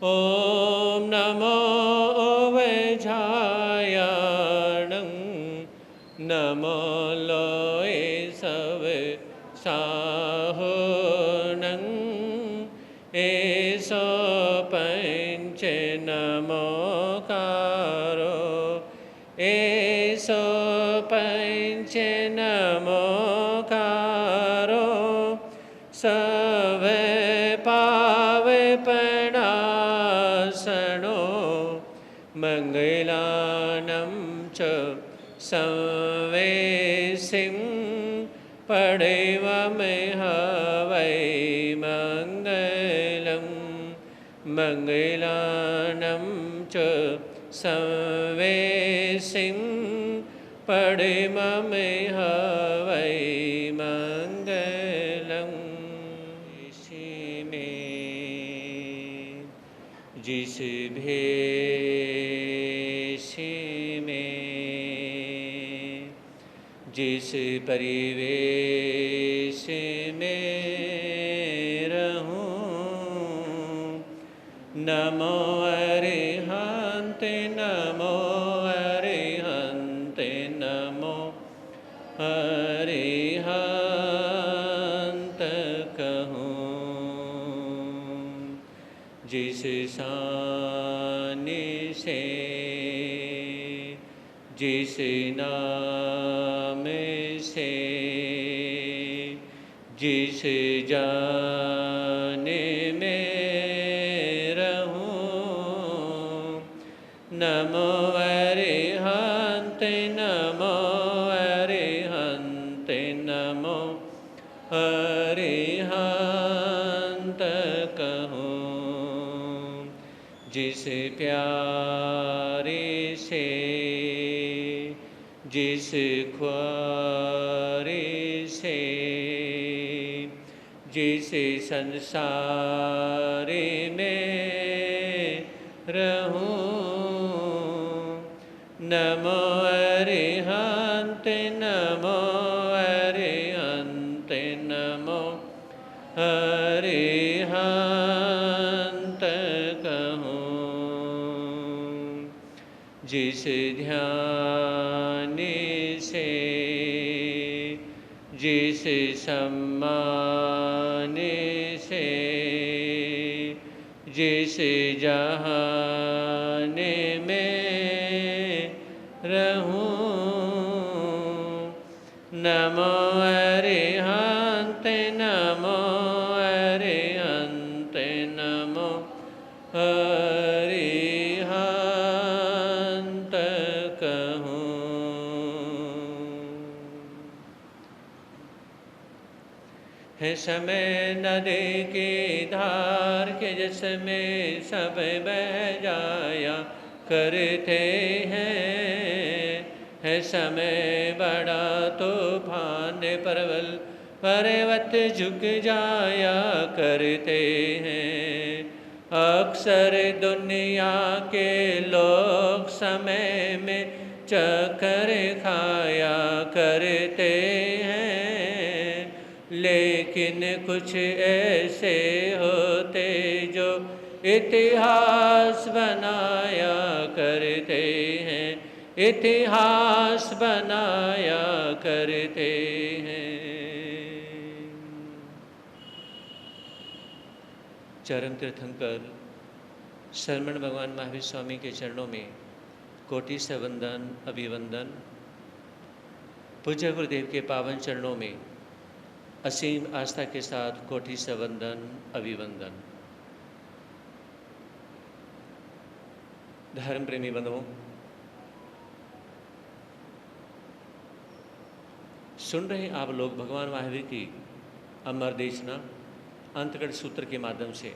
ॐ नमो वैझायाणं नमो लोय सब साहुनं एसो पंच नमोकारो एसो पंच नमोकारो सब पावे पणासनो मंगलानं च संवेसिं पडेवमेहवै मंगलं मंगलानं च संवेसिं पडेवमेहवै मंगलं जिस भेष में जिस परिवेश में रहूं नमो अरिहंत नमो अरिहंत नमो अरिहंत कहूं जिस शान से जिस नाम से जिस जान में रहूं नमो अरिहंत नमो अरिहंत नमो अरिहंत कहूं जिस प्यारे से जिस ख्वारे से जिस संसार में रहूं नमो अरिहंत नमो अरिहंत नमो अरिहंत कहूं जिस ध्यान से जिस सम्मान से जिस जहान में रहूं नमो अरिहंत नमो अरिहंत नमो अरिहंत कहूं है समय नदी की धार के जिसमें सब बह जाया करते है समय बड़ा तूफान परवल पर्वत झुक जाया करते हैं अक्सर दुनिया के लोग समय में चक्कर खाया करते हैं लेकिन कुछ ऐसे होते जो इतिहास बनाया करते हैं इतिहास बनाया करते हैं। चरण तीर्थंकर शरमण भगवान महावीर स्वामी के चरणों में कोटि से वंदन अभिवंदन। पूज्य गुरुदेव के पावन चरणों में असीम आस्था के साथ कोटि से वंदन अभिवंदन। धर्म प्रेमी बंधुओं, सुन रहे आप लोग भगवान महावीर की अमर देशना अंतकड़ सूत्र के माध्यम से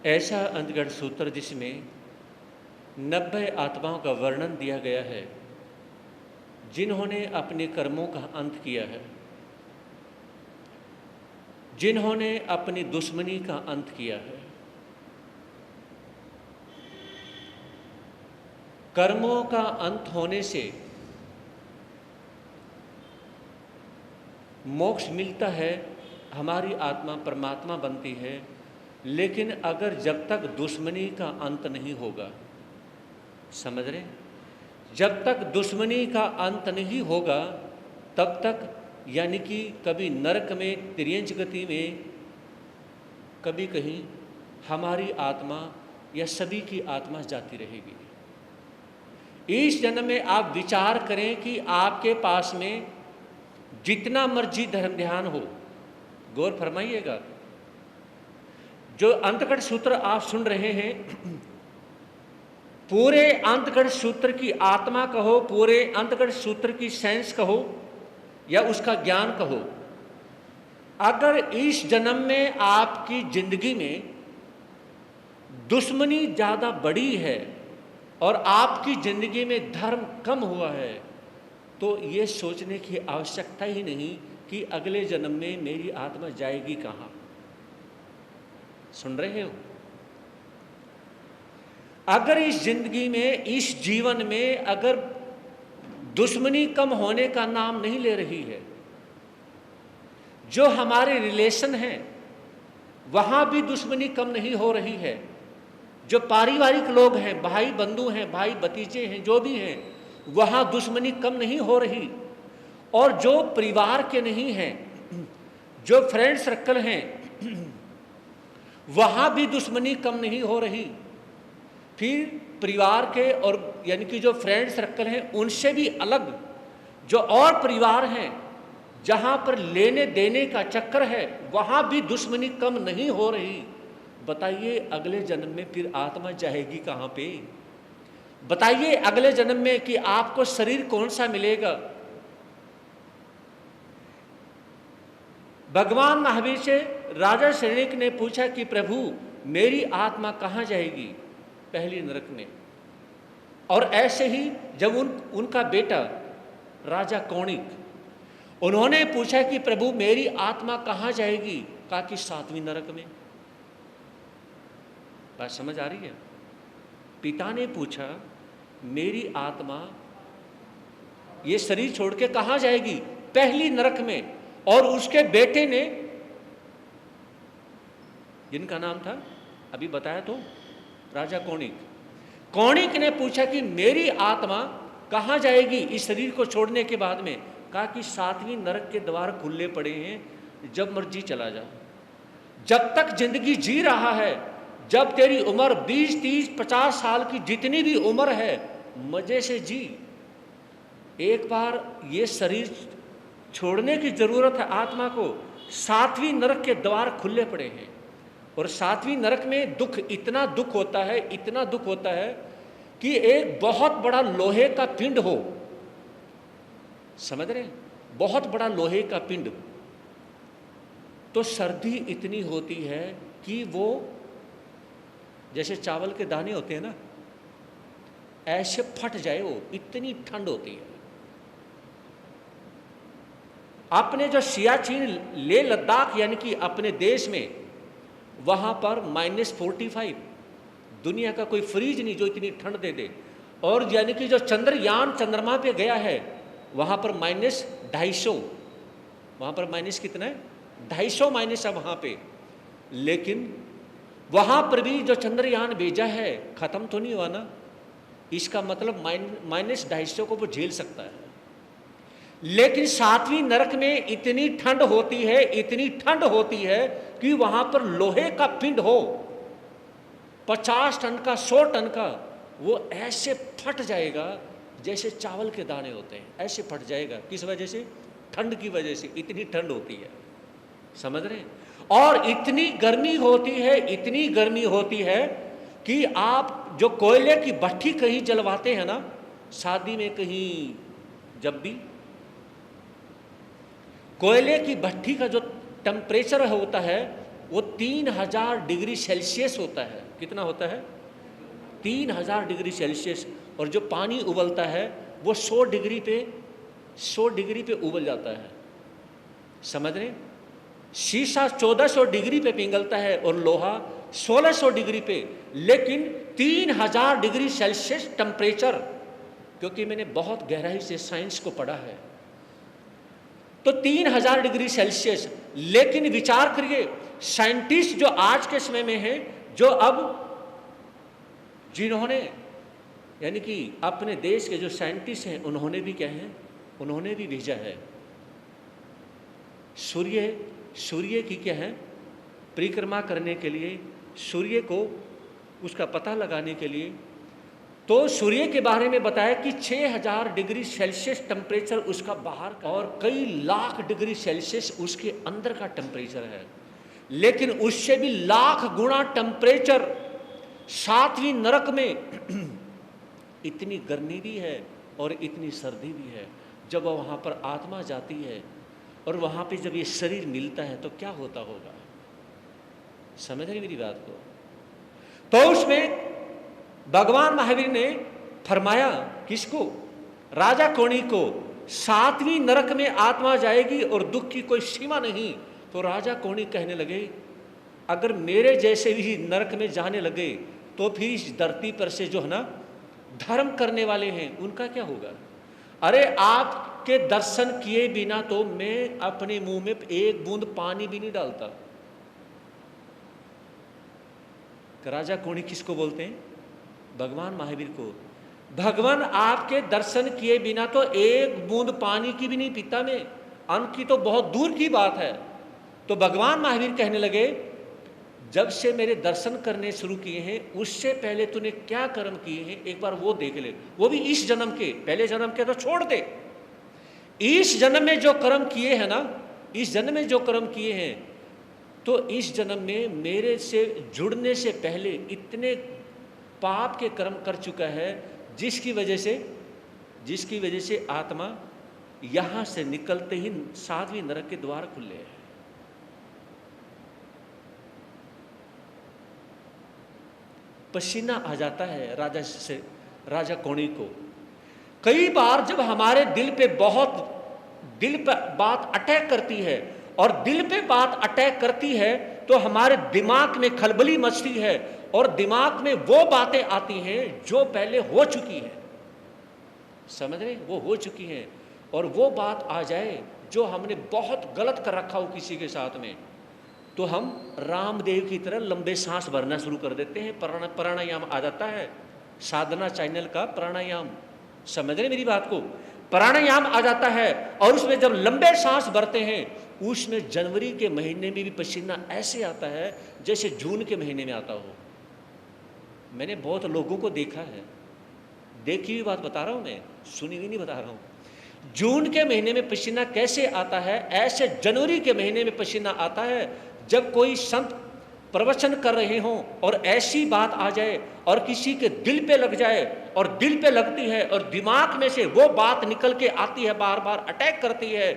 ऐसा अंतकड़ सूत्र जिसमें 90 आत्माओं का वर्णन दिया गया है जिन्होंने अपने कर्मों का अंत किया है, जिन्होंने अपनी दुश्मनी का अंत किया है। कर्मों का अंत होने से मोक्ष मिलता है हमारी आत्मा परमात्मा बनती है, लेकिन अगर जब तक दुश्मनी का अंत नहीं होगा, समझ रहे, जब तक दुश्मनी का अंत नहीं होगा तब तक, यानी कि कभी नरक में, तिर्यंच गति में, कभी कहीं हमारी आत्मा या सभी की आत्मा जाती रहेगी। इस जन्म में आप विचार करें कि आपके पास में जितना मर्जी धर्म ध्यान हो, गौर फरमाइएगा, जो अंतकट सूत्र आप सुन रहे हैं, पूरे अंतकट सूत्र की आत्मा कहो, पूरे अंतकट सूत्र की सेंस कहो या उसका ज्ञान कहो, अगर इस जन्म में आपकी जिंदगी में दुश्मनी ज़्यादा बड़ी है और आपकी जिंदगी में धर्म कम हुआ है, तो ये सोचने की आवश्यकता ही नहीं कि अगले जन्म में मेरी आत्मा जाएगी कहाँ। सुन रहे हो? अगर इस जिंदगी में, इस जीवन में अगर दुश्मनी कम होने का नाम नहीं ले रही है, जो हमारे रिलेशन हैं वहां भी दुश्मनी कम नहीं हो रही है, जो पारिवारिक लोग हैं, भाई बंधु हैं, भाई भतीजे हैं, जो भी हैं, वहां दुश्मनी कम नहीं हो रही, और जो परिवार के नहीं हैं, जो फ्रेंड सर्कल हैं, वहां भी दुश्मनी कम नहीं हो रही, फिर परिवार के और यानी कि जो फ्रेंड सर्कल हैं उनसे भी अलग जो और परिवार हैं, जहां पर लेने देने का चक्कर है, वहां भी दुश्मनी कम नहीं हो रही। बताइए अगले जन्म में फिर आत्मा जाएगी कहां पे? बताइए अगले जन्म में कि आपको शरीर कौन सा मिलेगा? भगवान महावीर से राजा शरणिक ने पूछा कि प्रभु मेरी आत्मा कहां जाएगी? पहली नरक में। और ऐसे ही जब उनका बेटा राजा कौणिक, उन्होंने पूछा कि प्रभु मेरी आत्मा कहां जाएगी? कहा कि 7वीं नरक में। बात समझ आ रही है? पिता ने पूछा मेरी आत्मा ये शरीर छोड़ के कहां जाएगी? पहली नरक में। और उसके बेटे ने, जिनका नाम था अभी बताया तो, राजा कौणिक, कौणिक ने पूछा कि मेरी आत्मा कहां जाएगी इस शरीर को छोड़ने के बाद में? कहा कि 7वीं नरक के द्वार खुले पड़े हैं, जब मर्जी चला जा। जब तक जिंदगी जी रहा है, जब तेरी उम्र 20, 30, 50 साल की जितनी भी उम्र है, मजे से जी। एक बार ये शरीर छोड़ने की जरूरत है आत्मा को। 7वीं नरक के द्वार खुले पड़े हैं, और 7वीं नरक में दुख, इतना दुख होता है, इतना दुख होता है कि एक बहुत बड़ा लोहे का पिंड हो, समझ रहे हैं? बहुत बड़ा लोहे का पिंड, तो सर्दी इतनी होती है कि वो जैसे चावल के दाने होते हैं ना, ऐसे फट जाए, वो इतनी ठंड होती है। अपने जो सियाचिन, ले लद्दाख यानी कि अपने देश में, वहां पर -45, दुनिया का कोई फ्रीज नहीं जो इतनी ठंड दे दे। और यानी कि जो चंद्रयान चंद्रमा पे गया है, वहां पर -250, वहां पर माइनस कितना है? 250 माइनस है वहां पे। लेकिन वहां पर भी जो चंद्रयान भेजा है, खत्म तो नहीं हुआ ना, इसका मतलब -250 को वो झेल सकता है। लेकिन 7वीं नरक में इतनी ठंड होती है, इतनी ठंड होती है कि वहां पर लोहे का पिंड हो, 50 टन का, 100 टन का, वो ऐसे फट जाएगा जैसे चावल के दाने होते हैं, ऐसे फट जाएगा। किस वजह से? ठंड की वजह से। इतनी ठंड होती है, समझ रहे हैं? और इतनी गर्मी होती है, इतनी गर्मी होती है कि आप जो कोयले की भट्ठी कहीं जलवाते हैं ना, शादी में कहीं, जब भी कोयले की भट्ठी का जो टेम्परेचर होता है वो 3000 डिग्री सेल्सियस होता है। कितना होता है? 3000 डिग्री सेल्सियस। और जो पानी उबलता है वो 100 डिग्री पे उबल जाता है, समझ रहे? शीशा 1400 डिग्री पे पिघलता है और लोहा 1600 डिग्री पे। लेकिन 3000 डिग्री सेल्सियस टेम्परेचर, क्योंकि मैंने बहुत गहराई से साइंस को पढ़ा है, तो 3000 डिग्री सेल्सियस लेकिन विचार करिए, साइंटिस्ट जो आज के समय में हैं, जो अब जिन्होंने यानी कि अपने देश के जो साइंटिस्ट हैं, उन्होंने भी क्या है, उन्होंने भी भेजा है सूर्य की क्या है, परिक्रमा करने के लिए, सूर्य को उसका पता लगाने के लिए। तो सूर्य के बारे में बताया कि 6000 डिग्री सेल्सियस टेम्परेचर उसका बाहर का और कई लाख डिग्री सेल्सियस उसके अंदर का टेम्परेचर है। लेकिन उससे भी लाख गुना टेम्परेचर 7वीं नरक में इतनी गर्मी भी है और इतनी सर्दी भी है। जब वहाँ पर आत्मा जाती है और वहाँ पे जब ये शरीर मिलता है तो क्या होता होगा, समझ रहे मेरी बात को? तो उसमें भगवान महावीर ने फरमाया, किसको? राजा कोणी को, 7वीं नरक में आत्मा जाएगी और दुख की कोई सीमा नहीं। तो राजा कोणी कहने लगे, अगर मेरे जैसे भी नरक में जाने लगे तो फिर इस धरती पर से जो है ना धर्म करने वाले हैं उनका क्या होगा? अरे आपके दर्शन किए बिना तो मैं अपने मुंह में एक बूंद पानी भी नहीं डालता। राजा कोणी किसको बोलते हैं? भगवान महावीर को। भगवान आपके दर्शन किए बिना तो एक बूंद पानी की भी नहीं पीता मैं, अन्न की तो बहुत दूर की बात है। तो भगवान महावीर कहने लगे, जब से मेरे दर्शन करने शुरू किए हैं उससे पहले तूने क्या कर्म किए हैं एक बार वो देख ले, वो भी इस जन्म के, पहले जन्म के तो छोड़ दे। इस जन्म में जो कर्म किए हैं ना, इस जन्म में जो कर्म किए हैं, तो इस जन्म में मेरे से जुड़ने से पहले इतने पाप के कर्म कर चुका है जिसकी वजह से आत्मा यहां से निकलते ही 7वीं नरक के द्वार खुले हैं। पसीना आ जाता है राजा कोणी को। कई बार जब हमारे दिल पे बात अटैक करती है और दिल पे बात अटैक करती है तो हमारे दिमाग में खलबली मचती है और दिमाग में वो बातें आती हैं जो पहले हो चुकी है, समझ रहे? वो हो चुकी हैं और वो बात आ जाए जो हमने बहुत गलत कर रखा हो किसी के साथ में, तो हम रामदेव की तरह लंबे सांस भरना शुरू कर देते हैं। प्राणायाम आ जाता है, साधना चैनल का प्राणायाम, समझ रहे मेरी बात को? प्राणायाम आ जाता है और उसमें जब लंबे सांस भरते हैं उसमें जनवरी के महीने में भी पसीना ऐसे आता है जैसे जून के महीने में आता हो। मैंने बहुत लोगों को देखा है, देखी हुई बात बता रहा हूं मैं, सुनी हुई नहीं बता रहा हूं। जून के महीने में पसीना कैसे आता है, ऐसे जनवरी के महीने में पसीना आता है जब कोई संत प्रवचन कर रहे हों और ऐसी बात आ जाए और किसी के दिल पे लग जाए और दिल पे लगती है और दिमाग में से वो बात निकल के आती है, बार बार अटैक करती है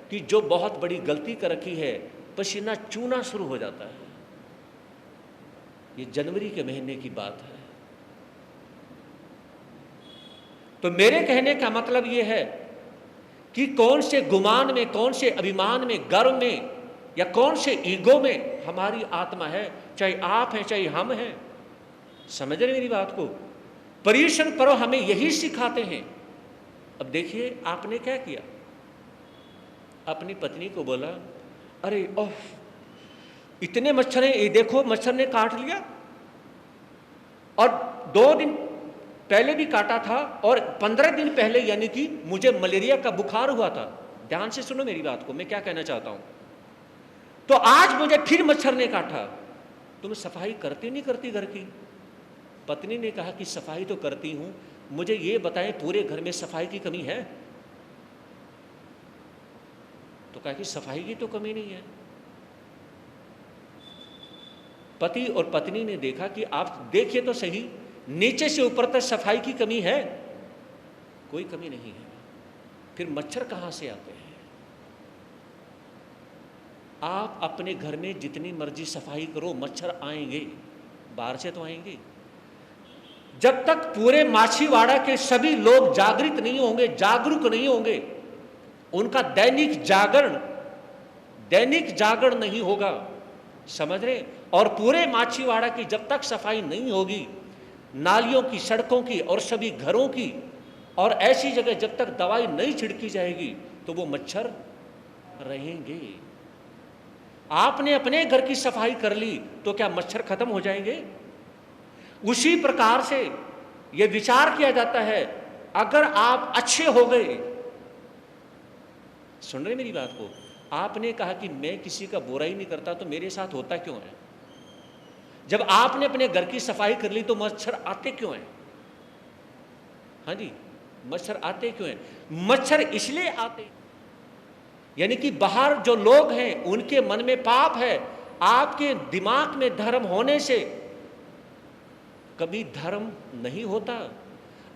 कि जो बहुत बड़ी गलती कर रखी है, पसीना चूना शुरू हो जाता है। ये जनवरी के महीने की बात है। तो मेरे कहने का मतलब ये है कि कौन से गुमान में, कौन से अभिमान में, गर्व में या कौन से ईगो में हमारी आत्मा है, चाहे आप हैं चाहे हम हैं, समझ रहे मेरी बात को? परिश्रम करो, हमें यही सिखाते हैं। अब देखिए आपने क्या किया, अपनी पत्नी को बोला, अरे ओह इतने मच्छर हैं, ये देखो मच्छर ने काट लिया, और 2 दिन पहले भी काटा था और 15 दिन पहले यानी कि मुझे मलेरिया का बुखार हुआ था। ध्यान से सुनो मेरी बात को, मैं क्या कहना चाहता हूं। तो आज मुझे फिर मच्छर ने काटा। तुम सफाई करती नहीं करती घर की? पत्नी ने कहा कि सफाई तो करती हूं, मुझे ये बताएं पूरे घर में सफाई की कमी है? तो कहा कि सफाई की तो कमी नहीं है। पति और पत्नी ने देखा कि आप देखिए तो सही, नीचे से ऊपर तक सफाई की कमी है? कोई कमी नहीं है। फिर मच्छर कहां से आते हैं? आप अपने घर में जितनी मर्जी सफाई करो, मच्छर आएंगे, बाहर से तो आएंगे। जब तक पूरे माछीवाड़ा के सभी लोग जागृत नहीं होंगे, जागरूक नहीं होंगे, उनका दैनिक जागरण नहीं होगा, समझ रहे? और पूरे माछीवाड़ा की जब तक सफाई नहीं होगी, नालियों की, सड़कों की और सभी घरों की, और ऐसी जगह जब तक दवाई नहीं छिड़की जाएगी तो वो मच्छर रहेंगे। आपने अपने घर की सफाई कर ली तो क्या मच्छर खत्म हो जाएंगे? उसी प्रकार से यह विचार किया जाता है, अगर आप अच्छे हो गए, सुन रहे मेरी बात को, आपने कहा कि मैं किसी का बुरा ही नहीं करता तो मेरे साथ होता क्यों है? जब आपने अपने घर की सफाई कर ली तो मच्छर आते क्यों हैं? हाँ जी, मच्छर आते क्यों हैं? मच्छर इसलिए आते, यानी कि बाहर जो लोग हैं उनके मन में पाप है, आपके दिमाग में धर्म होने से कभी धर्म नहीं होता,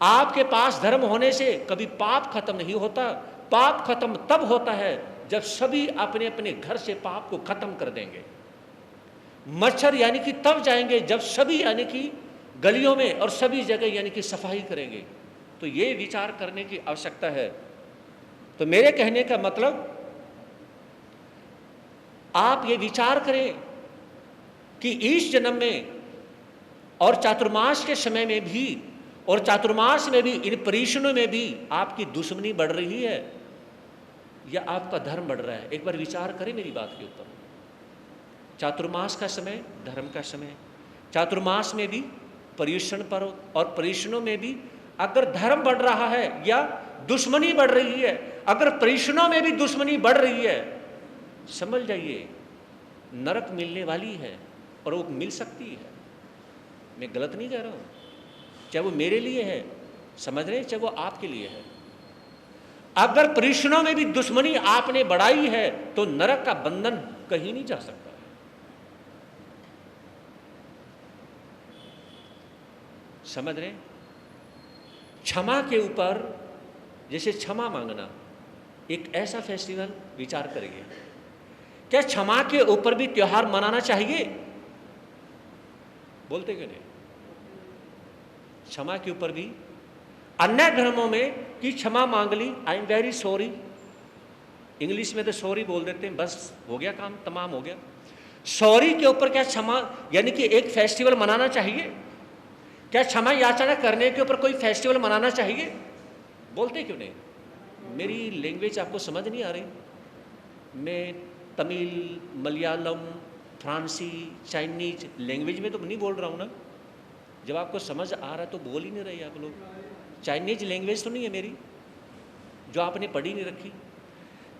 आपके पास धर्म होने से कभी पाप खत्म नहीं होता। पाप खत्म तब होता है जब सभी अपने अपने घर से पाप को खत्म कर देंगे। मच्छर यानी कि तब जाएंगे जब सभी यानी कि गलियों में और सभी जगह यानी कि सफाई करेंगे। तो ये विचार करने की आवश्यकता है। तो मेरे कहने का मतलब, आप ये विचार करें कि इस जन्म में और चातुर्मास के समय में भी और चातुर्मास में भी, इन परीक्षणों में भी आपकी दुश्मनी बढ़ रही है या आपका धर्म बढ़ रहा है? एक बार विचार करें मेरी बात के ऊपर। चातुर्मास का समय धर्म का समय, चातुर्मास में भी परीक्षण पर और परीक्षणों में भी अगर धर्म बढ़ रहा है या दुश्मनी बढ़ रही है, अगर परीक्षणों में भी दुश्मनी बढ़ रही है, समझ जाइए नरक मिलने वाली है और वो मिल सकती है। मैं गलत नहीं कह रहा हूं, चाहे वो मेरे लिए है, समझ रहे हैं, चाहे वो आपके लिए है। अगर परीक्षणों में भी दुश्मनी आपने बढ़ाई है तो नरक का बंधन कहीं नहीं जा सकता है। समझ रहे? क्षमा के ऊपर, जैसे क्षमा मांगना एक ऐसा फेस्टिवल, विचार करिए, क्या क्षमा के ऊपर भी त्योहार मनाना चाहिए? बोलते क्यों नहीं? क्षमा के ऊपर भी अन्य धर्मों में कि क्षमा मांग ली, I am very sorry, English में तो सॉरी बोल देते हैं, बस हो गया काम, तमाम हो गया। सॉरी के ऊपर क्या क्षमा यानी कि एक फेस्टिवल मनाना चाहिए? क्या क्षमा याचना करने के ऊपर कोई फेस्टिवल मनाना चाहिए? बोलते क्यों नहीं? मेरी लैंग्वेज आपको समझ नहीं आ रही? मैं तमिल, मलयालम, फ्रांसी, चाइनीज लैंग्वेज में तो नहीं बोल रहा हूँ ना। जब आपको समझ आ रहा है तो बोल ही नहीं रहे आप लोग। चाइनीज लैंग्वेज तो नहीं है मेरी, जो आपने पढ़ी नहीं रखी।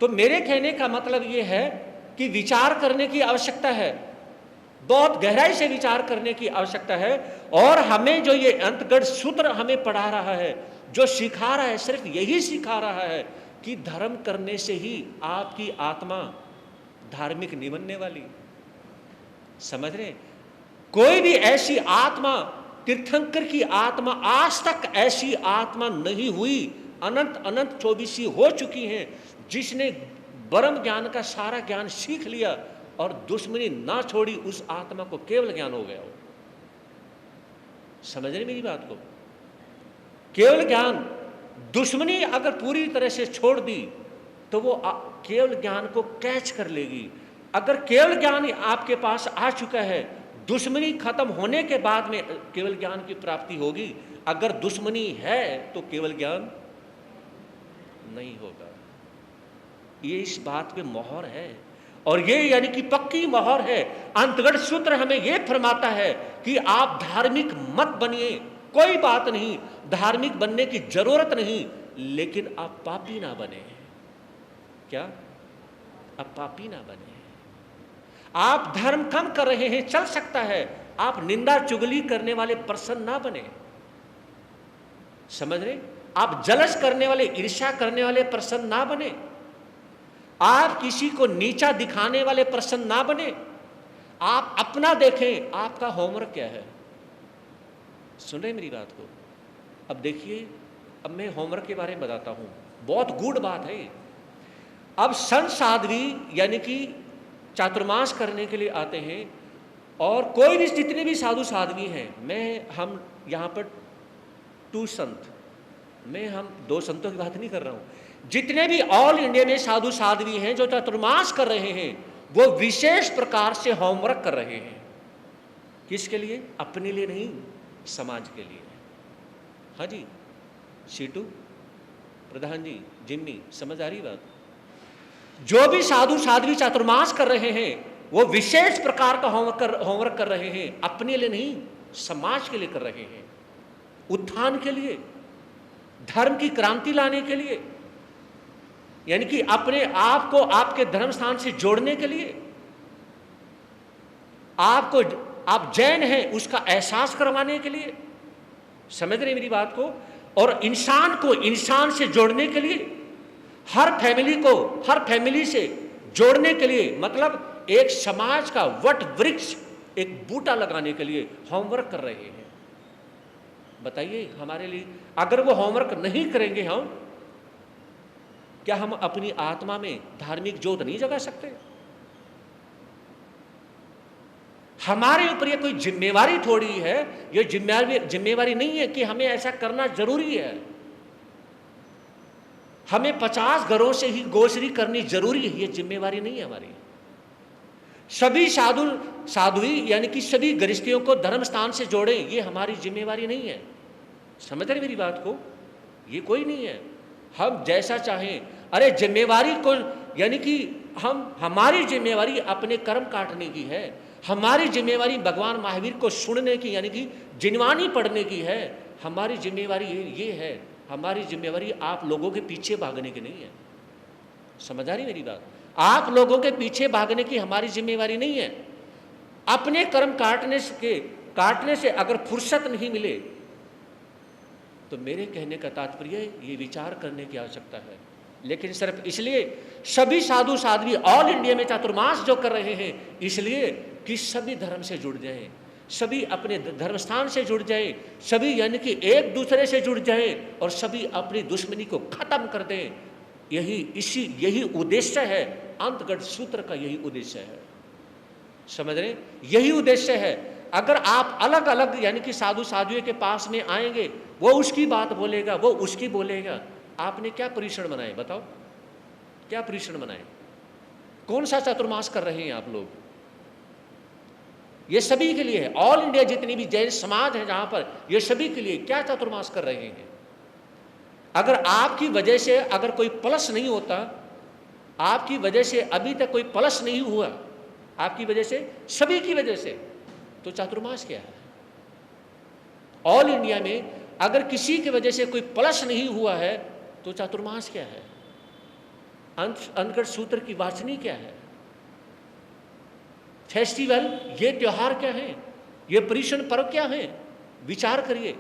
तो मेरे कहने का मतलब ये है कि विचार करने की आवश्यकता है, बहुत गहराई से विचार करने की आवश्यकता है। और हमें जो ये अंतगढ़ सूत्र हमें पढ़ा रहा है, जो सिखा रहा है, सिर्फ यही सिखा रहा है कि धर्म करने से ही आपकी आत्मा धार्मिक नहीं बनने वाली। समझ रहे? कोई भी ऐसी आत्मा, तीर्थंकर की आत्मा, आज तक ऐसी आत्मा नहीं हुई, अनंत अनंत 24 हो चुकी हैं, जिसने ब्रह्म ज्ञान का सारा ज्ञान सीख लिया और दुश्मनी ना छोड़ी, उस आत्मा को केवल ज्ञान हो गया हो। समझ रहे मेरी बात को? केवल ज्ञान, दुश्मनी अगर पूरी तरह से छोड़ दी तो वो केवल ज्ञान को कैच कर लेगी। अगर केवल ज्ञान आपके पास आ चुका है, दुश्मनी खत्म होने के बाद में केवल ज्ञान की प्राप्ति होगी। अगर दुश्मनी है तो केवल ज्ञान नहीं होगा। ये इस बात पे मोहर है, और ये यानी कि पक्की मोहर है। अंतगढ़ सूत्र हमें ये फरमाता है कि आप धार्मिक मत बनिए, कोई बात नहीं, धार्मिक बनने की जरूरत नहीं, लेकिन आप पापी ना बने। क्या? आप पापी ना बने। आप धर्म कम कर रहे हैं, चल सकता है, आप निंदा चुगली करने वाले पर्सन ना बने। समझ रहे? आप जलस करने वाले, ईर्ष्या करने वाले पर्सन ना बने। आप किसी को नीचा दिखाने वाले पर्सन ना बने। आप अपना देखें, आपका होमवर्क क्या है। सुन रहे मेरी बात को? अब देखिए, अब मैं होमवर्क के बारे में बताता हूं, बहुत गूढ़ बात है। अब संत साध्वी यानी कि चातुर्मास करने के लिए आते हैं, और कोई भी, जितने भी साधु साध्वी हैं, हम यहाँ पर 2 संत, हम 2 संतों की बात नहीं कर रहा हूँ, जितने भी ऑल इंडिया में साधु साध्वी हैं जो चातुर्मास कर रहे हैं, वो विशेष प्रकार से होमवर्क कर रहे हैं। किसके लिए? अपने लिए नहीं, समाज के लिए। हाँ जी, सीटू, प्रधान जी, जिम्मी, समझ आ रही बात? जो भी साधु साध्वी चातुर्मास कर रहे हैं, वो विशेष प्रकार का होमवर्क कर रहे हैं, अपने लिए नहीं, समाज के लिए कर रहे हैं, उत्थान के लिए, धर्म की क्रांति लाने के लिए, यानी कि अपने आप को आपके धर्म स्थान से जोड़ने के लिए, आपको, आप जैन हैं उसका एहसास करवाने के लिए, समझ रहे मेरी बात को, और इंसान को इंसान से जोड़ने के लिए, हर फैमिली को हर फैमिली से जोड़ने के लिए, मतलब एक समाज का वट वृक्ष, एक बूटा लगाने के लिए होमवर्क कर रहे हैं। बताइए हमारे लिए, अगर वो होमवर्क नहीं करेंगे हम, क्या हम अपनी आत्मा में धार्मिक ज्योत नहीं जगा सकते? हमारे ऊपर ये कोई जिम्मेवारी थोड़ी है, ये जिम्मेवारी नहीं है कि हमें ऐसा करना जरूरी है, हमें 50 घरों से ही गोचरी करनी जरूरी है, ये जिम्मेवारी नहीं है हमारी। सभी साधुई यानी कि सभी गृहस्थियों को धर्म स्थान से जोड़ें, ये हमारी जिम्मेवारी नहीं है। समझ रहे मेरी बात को? ये कोई नहीं है, हम जैसा चाहें। अरे जिम्मेवारी को, यानी कि हमारी जिम्मेवारी अपने कर्म काटने की है, हमारी जिम्मेवारी भगवान महावीर को सुनने की, यानी कि जिनवानी पढ़ने की है। हमारी जिम्मेवारी ये है, हमारी जिम्मेवारी आप लोगों के पीछे भागने की नहीं है। समझ आ रही मेरी बात? आप लोगों के पीछे भागने की हमारी जिम्मेवारी नहीं है। अपने कर्म काटने से अगर फुर्सत नहीं मिले तो मेरे कहने का तात्पर्य ये विचार करने की आवश्यकता है। लेकिन सिर्फ इसलिए सभी साधु साध्वी ऑल इंडिया में चातुर्मास जो कर रहे हैं, इसलिए कि सभी धर्म से जुड़ जाएं, सभी अपने धर्म स्थान से जुड़ जाएं, सभी यानी कि एक दूसरे से जुड़ जाएं और सभी अपनी दुश्मनी को खत्म कर दें। यही उद्देश्य है, अंतगढ़ सूत्र का यही उद्देश्य है। समझ रहे? यही उद्देश्य है। अगर आप अलग अलग यानी कि साधु साधुओं के पास में आएंगे, वो उसकी बात बोलेगा, वो उसकी बोलेगा, आपने क्या परिश्रम बनाए? बताओ, क्या परिश्रम बनाए? कौन सा चातुर्मास कर रहे हैं आप लोग? ये सभी के लिए है, ऑल इंडिया जितनी भी जैन समाज है जहां पर, ये सभी के लिए क्या चातुर्मास कर रहे हैं। अगर आपकी वजह से अगर कोई प्लस नहीं होता, आपकी वजह से अभी तक कोई प्लस नहीं हुआ, आपकी वजह से, सभी की वजह से, तो चातुर्मास क्या है? ऑल इंडिया में अगर किसी की वजह से कोई प्लस नहीं हुआ है तो चातुर्मास क्या है? अंतगढ़ सूत्र की वाचनी क्या है? फेस्टिवल, ये त्योहार क्या है? ये परिश्रम पर्व क्या है? विचार करिए।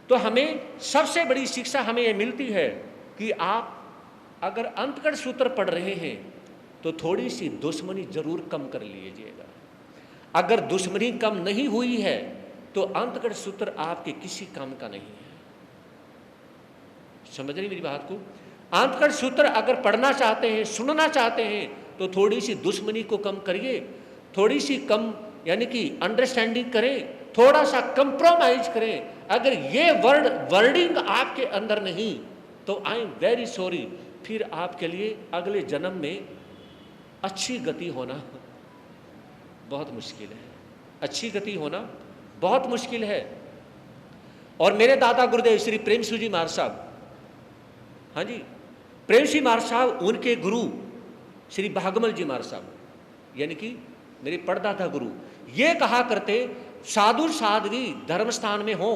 तो हमें सबसे बड़ी शिक्षा हमें ये मिलती है कि आप अगर अंतगढ़ सूत्र पढ़ रहे हैं तो थोड़ी सी दुश्मनी जरूर कम कर लीजिएगा। अगर दुश्मनी कम नहीं हुई है तो अंतगढ़ सूत्र आपके किसी काम का नहीं है। समझ रही मेरी बात को? अंतगढ़ सूत्र अगर पढ़ना चाहते हैं, सुनना चाहते हैं, तो थोड़ी सी दुश्मनी को कम करिए, थोड़ी सी कम यानी कि अंडरस्टैंडिंग करें, थोड़ा सा कंप्रोमाइज करें। अगर ये वर्डिंग आपके अंदर नहीं तो आई एम वेरी सॉरी, फिर आपके लिए अगले जन्म में अच्छी गति होना बहुत मुश्किल है। अच्छी गति होना बहुत मुश्किल है। और मेरे दादा गुरुदेव श्री प्रेम सिंह जी महाराज साहब, हाँ जी, प्रेम सिंह महाराज साहब, उनके गुरु श्री भागमल जी महाराज साहब, यानी कि मेरे परदादा गुरु, ये कहा करते, साधु साध्वी धर्म स्थान में हो,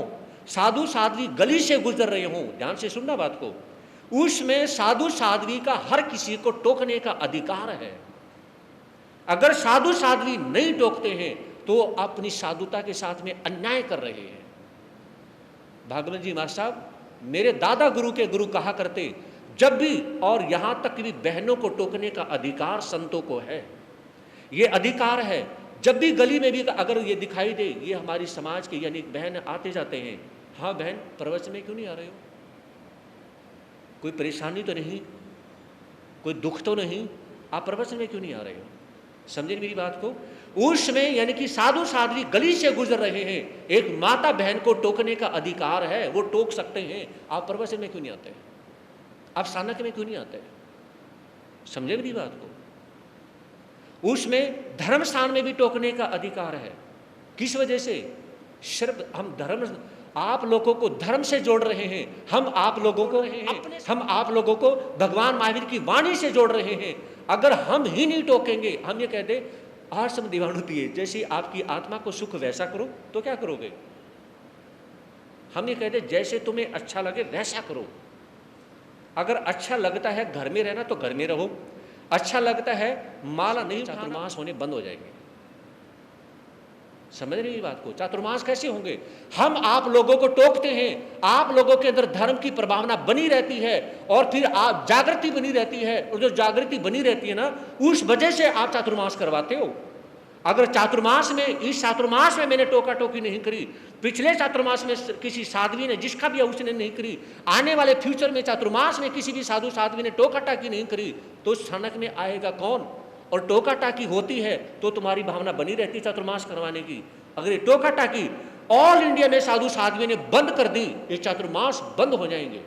साधु साध्वी गली से गुजर रहे हों, ध्यान से सुनना बात को, उसमें साधु साध्वी का हर किसी को टोकने का अधिकार है। अगर साधु साध्वी नहीं टोकते हैं तो अपनी साधुता के साथ में अन्याय कर रहे हैं। भागवत जी महाराज साहब मेरे दादा गुरु के गुरु कहा करते, जब भी, और यहां तक कि भी बहनों को टोकने का अधिकार संतों को है, ये अधिकार है। जब भी गली में भी अगर ये दिखाई दे, ये हमारी समाज के यानी बहन आते जाते हैं, हाँ बहन प्रवचन में क्यों नहीं आ रहे हो? कोई परेशानी तो नहीं, कोई दुख तो नहीं, आप प्रवचन में क्यों नहीं आ रहे हो? समझे मेरी बात को? उसमें यानी कि साधु साध्वी गली से गुजर रहे हैं, एक माता बहन को टोकने का अधिकार है, वो टोक सकते हैं, आप प्रवचन में क्यों नहीं आते? आप सानक में क्यों नहीं आते? समझे मेरी बात को? उसमें धर्म स्थान में भी टोकने का अधिकार है। किस वजह से? सिर्फ हम धर्म, आप लोगों को धर्म से जोड़ रहे हैं, हम आप लोगों को भगवान महावीर की वाणी से जोड़ रहे हैं। अगर हम ही नहीं टोकेंगे, हम ये कहते आसम दीवाणु पिए, जैसी आपकी आत्मा को सुख वैसा करो, तो क्या करोगे? हम ये कहते जैसे तुम्हें अच्छा लगे वैसा करो। अगर अच्छा लगता है घर में रहना तो घर में रहो, अच्छा लगता है माला नहीं, चातुर्मास होने बंद हो जाएंगे। समझ रही है बात को? चातुर्मास कैसे होंगे? हम आप लोगों को टोकते हैं, आप लोगों के अंदर धर्म की प्रभावना बनी रहती है और फिर आप जागृति बनी रहती है, और जो जागृति बनी रहती है ना, उस वजह से आप चातुर्मास करवाते हो। अगर चातुर्मास में, इस चातुर्मास में मैंने टोका टोकी नहीं करी, पिछले चातुर्मास में किसी साध्वी ने, जिसका भी उसने नहीं करी, आने वाले फ्यूचर में चातुर्मास में किसी भी साधु साध्वी ने टोका टाकी नहीं करी, तो सनक में आएगा कौन? और टोका टाकी होती है तो तुम्हारी भावना बनी रहती है चातुर्मास करवाने की। अगर ये टोका टाकी ऑल इंडिया में साधु साध्वी ने बंद कर दी, ये चातुर्मास बंद हो जाएंगे।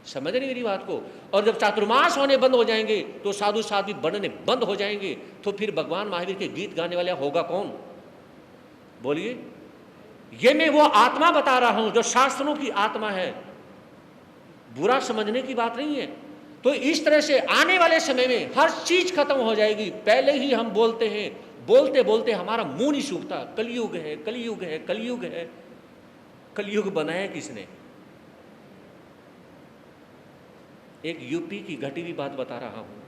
समझ रही मेरी बात को? और जब चातुर्मास होने बंद हो जाएंगे तो साधु साध्वी बनने बंद हो जाएंगे, तो फिर भगवान महावीर के गीत गाने वाला होगा कौन? बोलिए। ये मैं वो आत्मा बता रहा हूं जो शास्त्रों की आत्मा है, बुरा समझने की बात नहीं है। तो इस तरह से आने वाले समय में हर चीज खत्म हो जाएगी। पहले ही हम बोलते हैं, बोलते बोलते हमारा मुंह नहीं सूखता, कलयुग है, कलयुग है, कलयुग है। कलयुग बनाया किसने? एक यूपी की घटी हुई बात बता रहा हूं।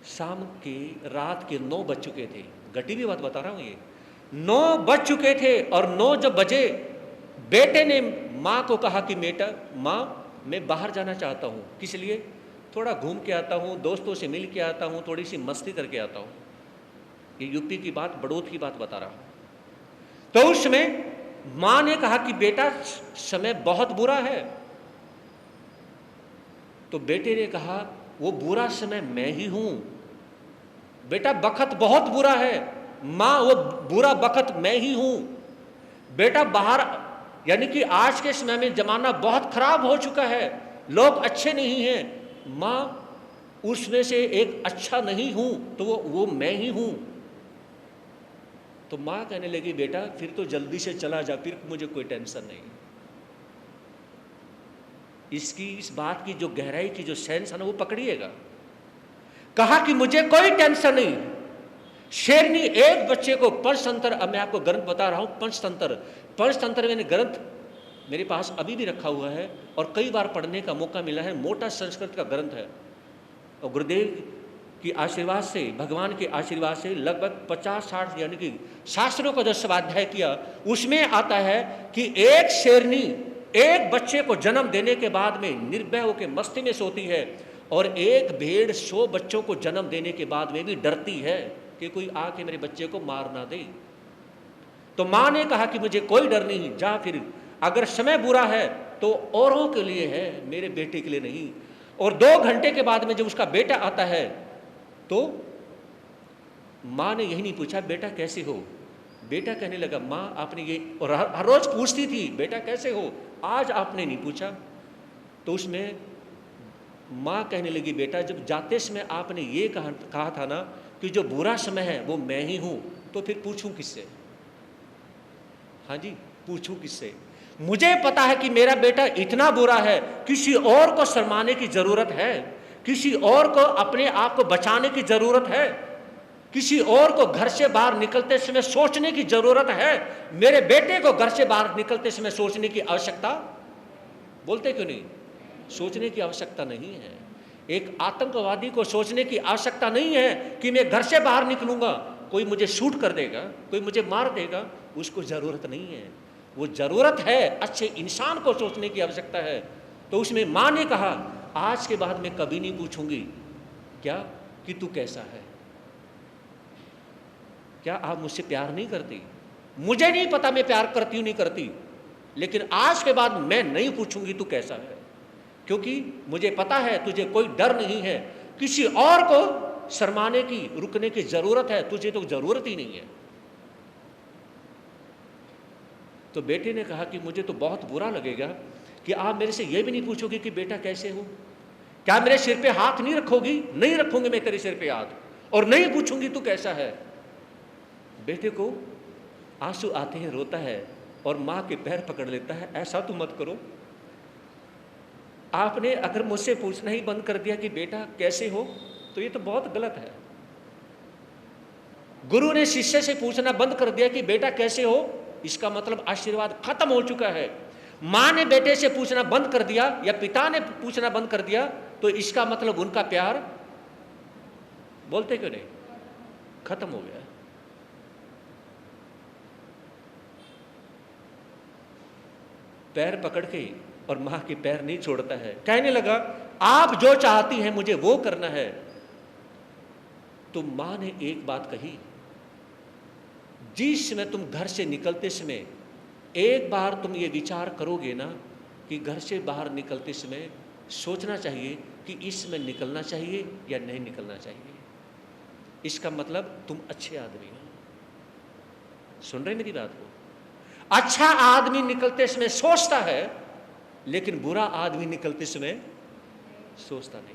शाम के रात के 9 बज चुके थे, घटी हुई बात बता रहा हूं। ये 9 बज चुके थे और 9 जब बजे बेटे ने माँ को कहा कि बेटा, माँ मैं बाहर जाना चाहता हूँ। किस लिए? थोड़ा घूम के आता हूँ, दोस्तों से मिल के आता हूँ, थोड़ी सी मस्ती करके आता हूँ। ये यूपी की बात, बड़ौद की बात बता रहा हूँ। तो उस समय माँ ने कहा कि बेटा समय बहुत बुरा है। तो बेटे ने कहा वो बुरा समय मैं ही हूं। बेटा बखत बहुत बुरा है। माँ वो बुरा बखत मैं ही हूं। बेटा बाहर, यानी कि आज के समय में जमाना बहुत खराब हो चुका है, लोग अच्छे नहीं हैं। माँ उसमें से एक अच्छा नहीं हूं, तो वो मैं ही हूं। तो माँ कहने लगी बेटा फिर तो जल्दी से चला जा, फिर मुझे कोई टेंशन नहीं। इस बात की जो गहराई की जो सेंस है ना, वो पकड़िएगा। कहा कि मुझे कोई टेंशन नहीं। शेरनी एक बच्चे को पंचतंत्र, अब मैं आपको ग्रंथ बता रहा हूं, पंचतंत्र मैंने ग्रंथ मेरे पास अभी भी रखा हुआ है और कई बार पढ़ने का मौका मिला है। मोटा संस्कृत का ग्रंथ है और गुरुदेव की आशीर्वाद से, भगवान के आशीर्वाद से लगभग 50-60 यानी कि शास्त्रों का जो स्वाध्याय किया, उसमें आता है कि एक शेरनी एक बच्चे को जन्म देने के बाद में निर्भय होकर मस्ती में सोती है, और एक भेड़ 100 बच्चों को जन्म देने के बाद में भी डरती है कि कोई आके मेरे बच्चे को मार ना दे। तो माँ ने कहा कि मुझे कोई डर नहीं, जा फिर, अगर समय बुरा है तो औरों के लिए है, मेरे बेटे के लिए नहीं। और 2 घंटे के बाद में जब उसका बेटा आता है तो माँ ने यही नहीं पूछा बेटा कैसे हो। बेटा कहने लगा माँ आपने ये, और हर रोज पूछती थी बेटा कैसे हो, आज आपने नहीं पूछा। तो उसमें माँ कहने लगी बेटा जब जाते समय आपने ये कहा था ना कि जो बुरा समय है वो मैं ही हूं, तो फिर पूछूं किससे? हाँ जी, पूछूं किससे? मुझे पता है कि मेरा बेटा इतना बुरा है, किसी और को शर्माने की जरूरत है, किसी और को अपने आप को बचाने की जरूरत है, किसी और को घर से बाहर निकलते समय सोचने की जरूरत है। मेरे बेटे को घर से बाहर निकलते समय सोचने की आवश्यकता, बोलते क्यों नहीं? सोचने की आवश्यकता नहीं है। एक आतंकवादी को सोचने की आवश्यकता नहीं है कि मैं घर से बाहर निकलूंगा कोई मुझे शूट कर देगा, कोई मुझे मार देगा, उसको जरूरत नहीं है। वो जरूरत है अच्छे इंसान को सोचने की आवश्यकता है। तो उसमें माँ ने कहा आज के बाद मैं कभी नहीं पूछूंगी क्या कि तू कैसा है, क्या आप मुझसे प्यार नहीं करती? मुझे नहीं पता मैं प्यार करती हूं नहीं करती, लेकिन आज के बाद मैं नहीं पूछूंगी तू कैसा है, क्योंकि मुझे पता है तुझे कोई डर नहीं है, किसी और को शर्माने की, रुकने की जरूरत है, तुझे तो जरूरत ही नहीं है। तो बेटे ने कहा कि मुझे तो बहुत बुरा लगेगा कि आप मेरे से यह भी नहीं पूछोगे कि बेटा कैसे हो, क्या मेरे सिर पे हाथ नहीं रखोगी? नहीं रखूंगी मैं तेरे सिर पे हाथ, और नहीं पूछूंगी तू कैसा है। बेटे को आंसू आते हैं, रोता है और माँ के पैर पकड़ लेता है, ऐसा तू मत करो, आपने अगर मुझसे पूछना ही बंद कर दिया कि बेटा कैसे हो, तो ये तो बहुत गलत है। गुरु ने शिष्य से पूछना बंद कर दिया कि बेटा कैसे हो, इसका मतलब आशीर्वाद खत्म हो चुका है। माँ ने बेटे से पूछना बंद कर दिया या पिता ने पूछना बंद कर दिया, तो इसका मतलब उनका प्यार, बोलते क्यों नहीं, खत्म हो गया। पैर पकड़ के, और मां के पैर नहीं छोड़ता है, कहने लगा आप जो चाहती हैं मुझे वो करना है। तो मां ने एक बात कही, जिस समय तुम घर से निकलते समय एक बार तुम ये विचार करोगे ना कि घर से बाहर निकलते समय सोचना चाहिए कि इसमें निकलना चाहिए या नहीं निकलना चाहिए, इसका मतलब तुम अच्छे आदमी हो। सुन रहे मेरी बात को? अच्छा आदमी निकलते समय सोचता है, लेकिन बुरा आदमी निकलते समय सोचता नहीं है।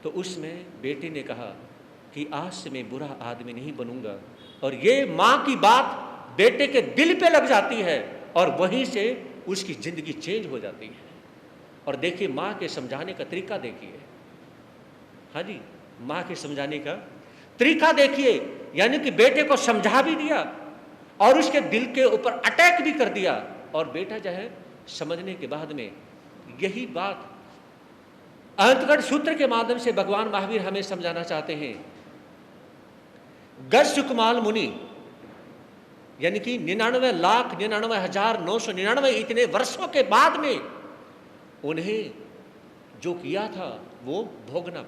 तो उसमें बेटे ने कहा कि आज से मैं बुरा आदमी नहीं बनूंगा, और ये मां की बात बेटे के दिल पे लग जाती है और वहीं से उसकी जिंदगी चेंज हो जाती है। और देखिए मां के समझाने का तरीका देखिए, हाँ जी, मां के समझाने का तरीका देखिए, यानी कि बेटे को समझा भी दिया और उसके दिल के ऊपर अटैक भी कर दिया, और बेटा जो है समझने के बाद में यही बात अंतगढ़ सूत्र के माध्यम से भगवान महावीर हमें समझाना चाहते हैं। गज सुकमाल मुनि, यानी कि 99,99,999 इतने वर्षों के बाद में उन्हें जो किया था वो भोगना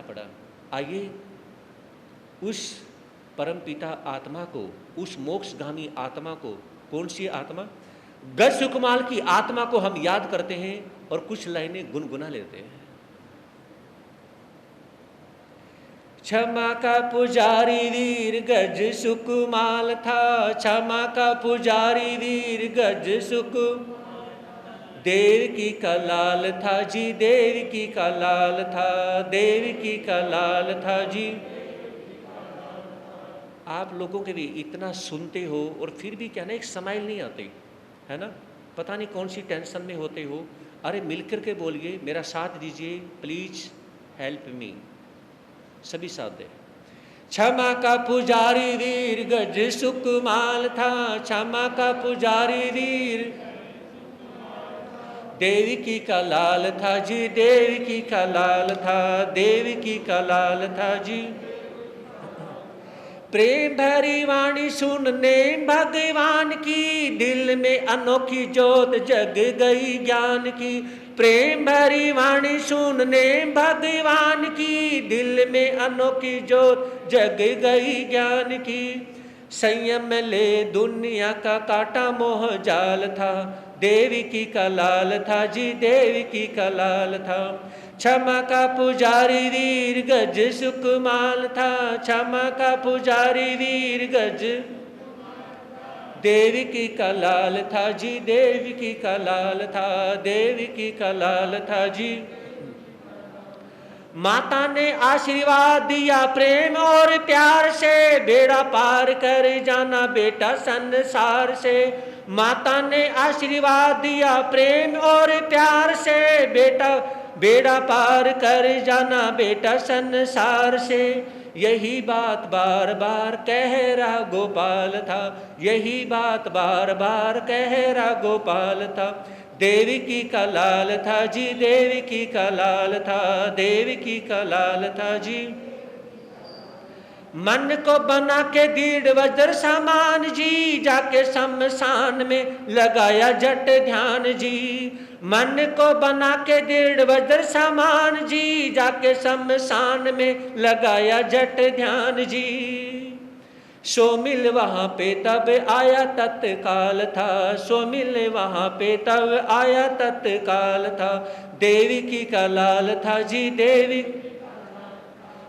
पड़ा। आइए उस परमपिता आत्मा को, उस मोक्षगामी आत्मा को, कौन सी आत्मा, गज सुकमाल की आत्मा को हम याद करते हैं और कुछ लाइनें गुनगुना लेते हैं। क्षमा का पुजारी वीर गज सुकमाल था, क्षमा का पुजारी वीर गज सुक, देव की का लाल था जी, देव की का लाल था, देव की का लाल था जी। आप लोगों के भी इतना सुनते हो और फिर भी क्या ना एक स्माइल नहीं आती है ना, पता नहीं कौन सी टेंशन में होते हो। अरे मिलकर के बोलिए, मेरा साथ दीजिए, प्लीज हेल्प मी, सभी साथ दे। क्षमा का पुजारी वीर गज सुकमाल था, क्षमा का पुजारी वीर, देवी की का लाल था जी, देवी की का लाल था, देवी की का लाल था जी। प्रेम भरी वाणी सुनने भगवान की, दिल में अनोखी ज्योत जग गई ज्ञान की। प्रेम भरी वाणी सुनने भगवान की, दिल में अनोखी ज्योत जग गई ज्ञान की। संयम ले दुनिया का काटा मोह जाल था, देवी की का लाल था जी, देवी की का लाल था। क्षमा का पुजारी वीर गज सुकमाल था, क्षमा का पुजारी वीर गज, देवी की का लाल था जी, देवी की का लाल था, देवी की का लाल था जी। माता ने आशीर्वाद दिया प्रेम और प्यार से, बेड़ा पार कर जाना बेटा संसार से। माता ने आशीर्वाद दिया प्रेम और प्यार से, बेड़ा पार कर जाना बेटा संसार से। यही बात बार बार कह रहा गोपाल था, यही बात बार बार कह रहा गोपाल था। देवी की का लाल था जी, देवी की का लाल था, देवी की का लाल था जी। मन को बना के दृढ़ वज्र समान जी, जाके शमशान में लगाया जट ध्यान जी। मन को बना के दृढ़ वज्र समान जी, जाके शमशान में लगाया जट ध्यान जी। सो मिल वहाँ पे तब आया तत्काल था, सो मिल वहाँ पे तब आया तत्काल था। देवी की का लाल था जी, देवी।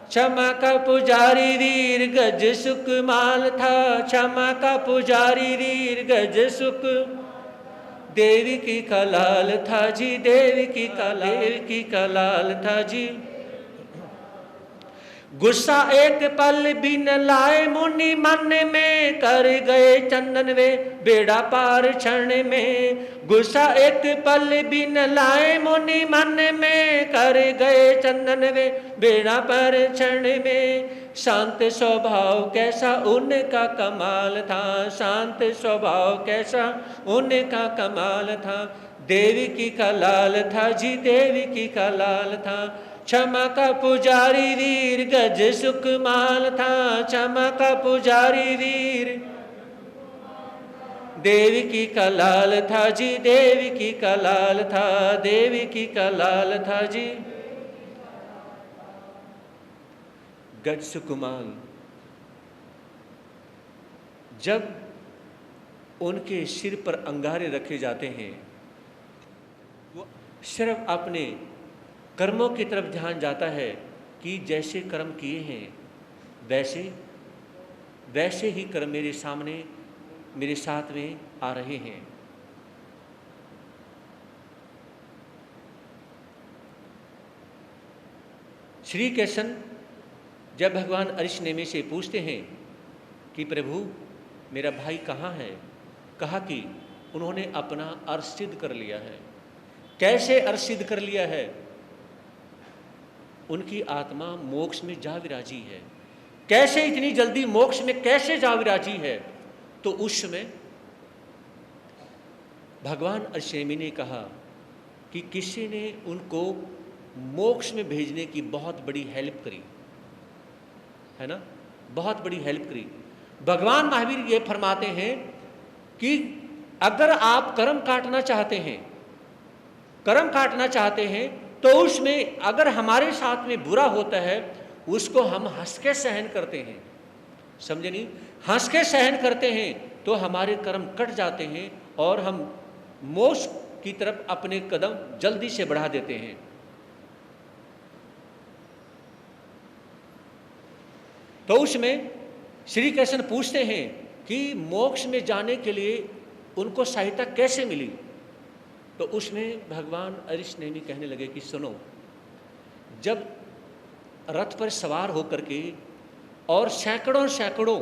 क्षमा का पुजारी वीर गज सुकमाल था, क्षमा का पुजारी वीर गज सुक, देवी की का लाल था जी, देवी की का लाल था जी। गुस्सा एक पल भी न लाए मुनि मन में, कर गए चंदन वे बेड़ा पार क्षण में। गुस्सा एक पल भी न लाए मुनि मन में, कर गए चंदन वे बेड़ा पार क्षण में। शांत स्वभाव कैसा उनका कमाल था, शांत स्वभाव कैसा उनका कमाल था। देवी की का लाल था जी, देवी की का लाल था। क्षमा का पुजारी वीर गज सुकमाल था, क्षमा का पुजारी वीर देवी की का लाल था जी, देवी की का लाल था, देवी की का लाल था जी। गज सुकुमाल। जब उनके सिर पर अंगारे रखे जाते हैं, वो सिर्फ अपने कर्मों की तरफ ध्यान जाता है कि जैसे कर्म किए हैं वैसे वैसे ही कर्म मेरे सामने मेरे साथ में आ रहे हैं। श्री कृष्ण जब भगवान अरिष्नेमी से पूछते हैं कि प्रभु मेरा भाई कहाँ है, कहा कि उन्होंने अपना अर्थ सिद्ध कर लिया है। कैसे अर्थ सिद्ध कर लिया है? उनकी आत्मा मोक्ष में जा विराजी है। कैसे इतनी जल्दी मोक्ष में कैसे जा विराजी है? तो उस समय भगवान अरिष्नेमी ने कहा कि किसी ने उनको मोक्ष में भेजने की बहुत बड़ी हेल्प करी है ना, बहुत बड़ी हेल्प करी। भगवान महावीर ये फरमाते हैं कि अगर आप कर्म काटना चाहते हैं, कर्म काटना चाहते हैं तो उसमें अगर हमारे साथ में बुरा होता है उसको हम हंस के सहन करते हैं, समझे नहीं? हंस के सहन करते हैं तो हमारे कर्म कट जाते हैं और हम मोक्ष की तरफ अपने कदम जल्दी से बढ़ा देते हैं। तो उसमें श्री कृष्ण पूछते हैं कि मोक्ष में जाने के लिए उनको सहायता कैसे मिली? तो उसमें भगवान अरिष्नेमी कहने लगे कि सुनो, जब रथ पर सवार होकर के और सैकड़ों सैकड़ों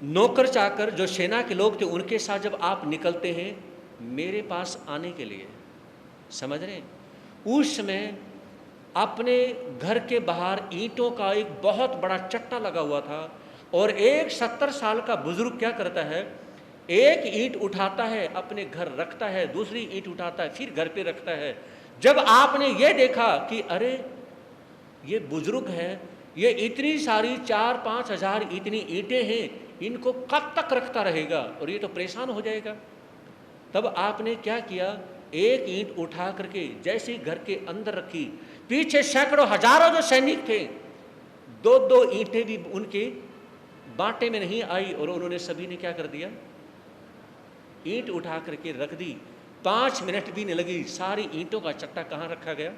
नौकर चाकर जो सेना के लोग थे उनके साथ जब आप निकलते हैं मेरे पास आने के लिए, समझ रहे हैं? उस समय अपने घर के बाहर ईंटों का एक बहुत बड़ा चट्टा लगा हुआ था और एक 70 साल का बुजुर्ग क्या करता है, एक ईंट उठाता है अपने घर रखता है, दूसरी ईंट उठाता है फिर घर पे रखता है। जब आपने ये देखा कि अरे ये बुजुर्ग है, ये इतनी सारी 4-5 हजार इतनी ईंटें हैं, इनको कब तक रखता रहेगा और ये तो परेशान हो जाएगा, तब आपने क्या किया, एक ईंट उठा करके जैसे ही घर के अंदर रखी, पीछे सैकड़ों हजारों जो सैनिक थे, 2-2 ईंटें भी उनके बांटे में नहीं आई और उन्होंने सभी ने क्या कर दिया, ईंट उठा करके रख दी। 5 मिनट भी नहीं लगी, सारी ईंटों का चट्टा कहाँ रखा गया?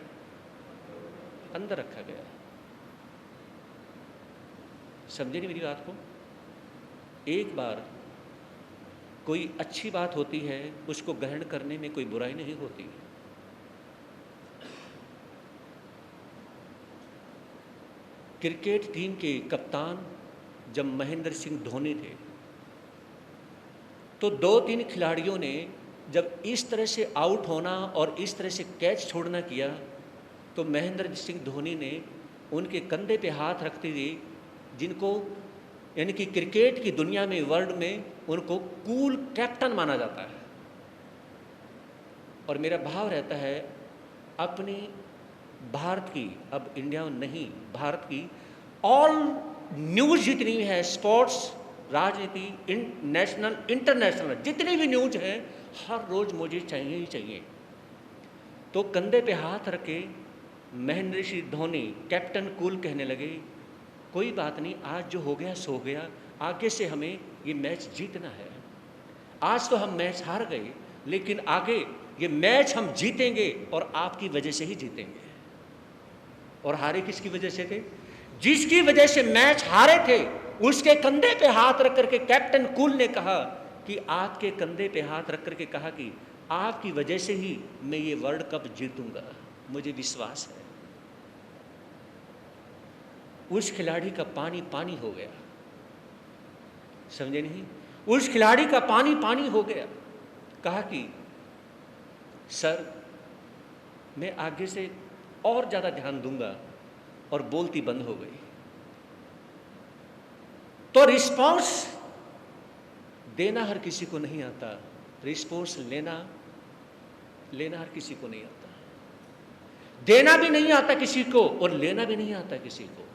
अंदर रखा गया। समझे नहीं मेरी बात को? एक बार कोई अच्छी बात होती है उसको ग्रहण करने में कोई बुराई नहीं होती। क्रिकेट टीम के कप्तान जब महेंद्र सिंह धोनी थे तो 2-3 खिलाड़ियों ने जब इस तरह से आउट होना और इस तरह से कैच छोड़ना किया तो महेंद्र सिंह धोनी ने उनके कंधे पे हाथ रखते हुए, जिनको यानी कि क्रिकेट की दुनिया में वर्ल्ड में उनको कूल कैप्टन माना जाता है, और मेरा भाव रहता है अपनी भारत की, अब इंडिया में नहीं, भारत की ऑल न्यूज़ जितनी भी है, स्पोर्ट्स, राजनीति, नेशनल इंटरनेशनल जितनी भी न्यूज़ है, हर रोज़ मुझे चाहिए ही चाहिए। तो कंधे पे हाथ रखे महेंद्र सिंह धोनी कैप्टन कूल कहने लगे, कोई बात नहीं, आज जो हो गया सो गया, आगे से हमें ये मैच जीतना है। आज तो हम मैच हार गए लेकिन आगे ये मैच हम जीतेंगे और आपकी वजह से ही जीतेंगे। और हारे किसकी वजह से थे? जिसकी वजह से मैच हारे थे उसके कंधे पे हाथ रख करके कैप्टन कूल ने कहा कि आपके कंधे पे हाथ रख करके कहा कि आपकी वजह से ही मैं ये वर्ल्ड कप जीतूंगा, मुझे विश्वास है। उस खिलाड़ी का पानी पानी हो गया। समझे नहीं? उस खिलाड़ी का पानी पानी हो गया। कहा कि सर मैं आगे से और ज़्यादा ध्यान दूंगा, और बोलती बंद हो गई। तो रिस्पॉन्स देना हर किसी को नहीं आता, रिस्पॉन्स लेना हर किसी को नहीं आता। देना भी नहीं आता किसी को और लेना भी नहीं आता किसी को।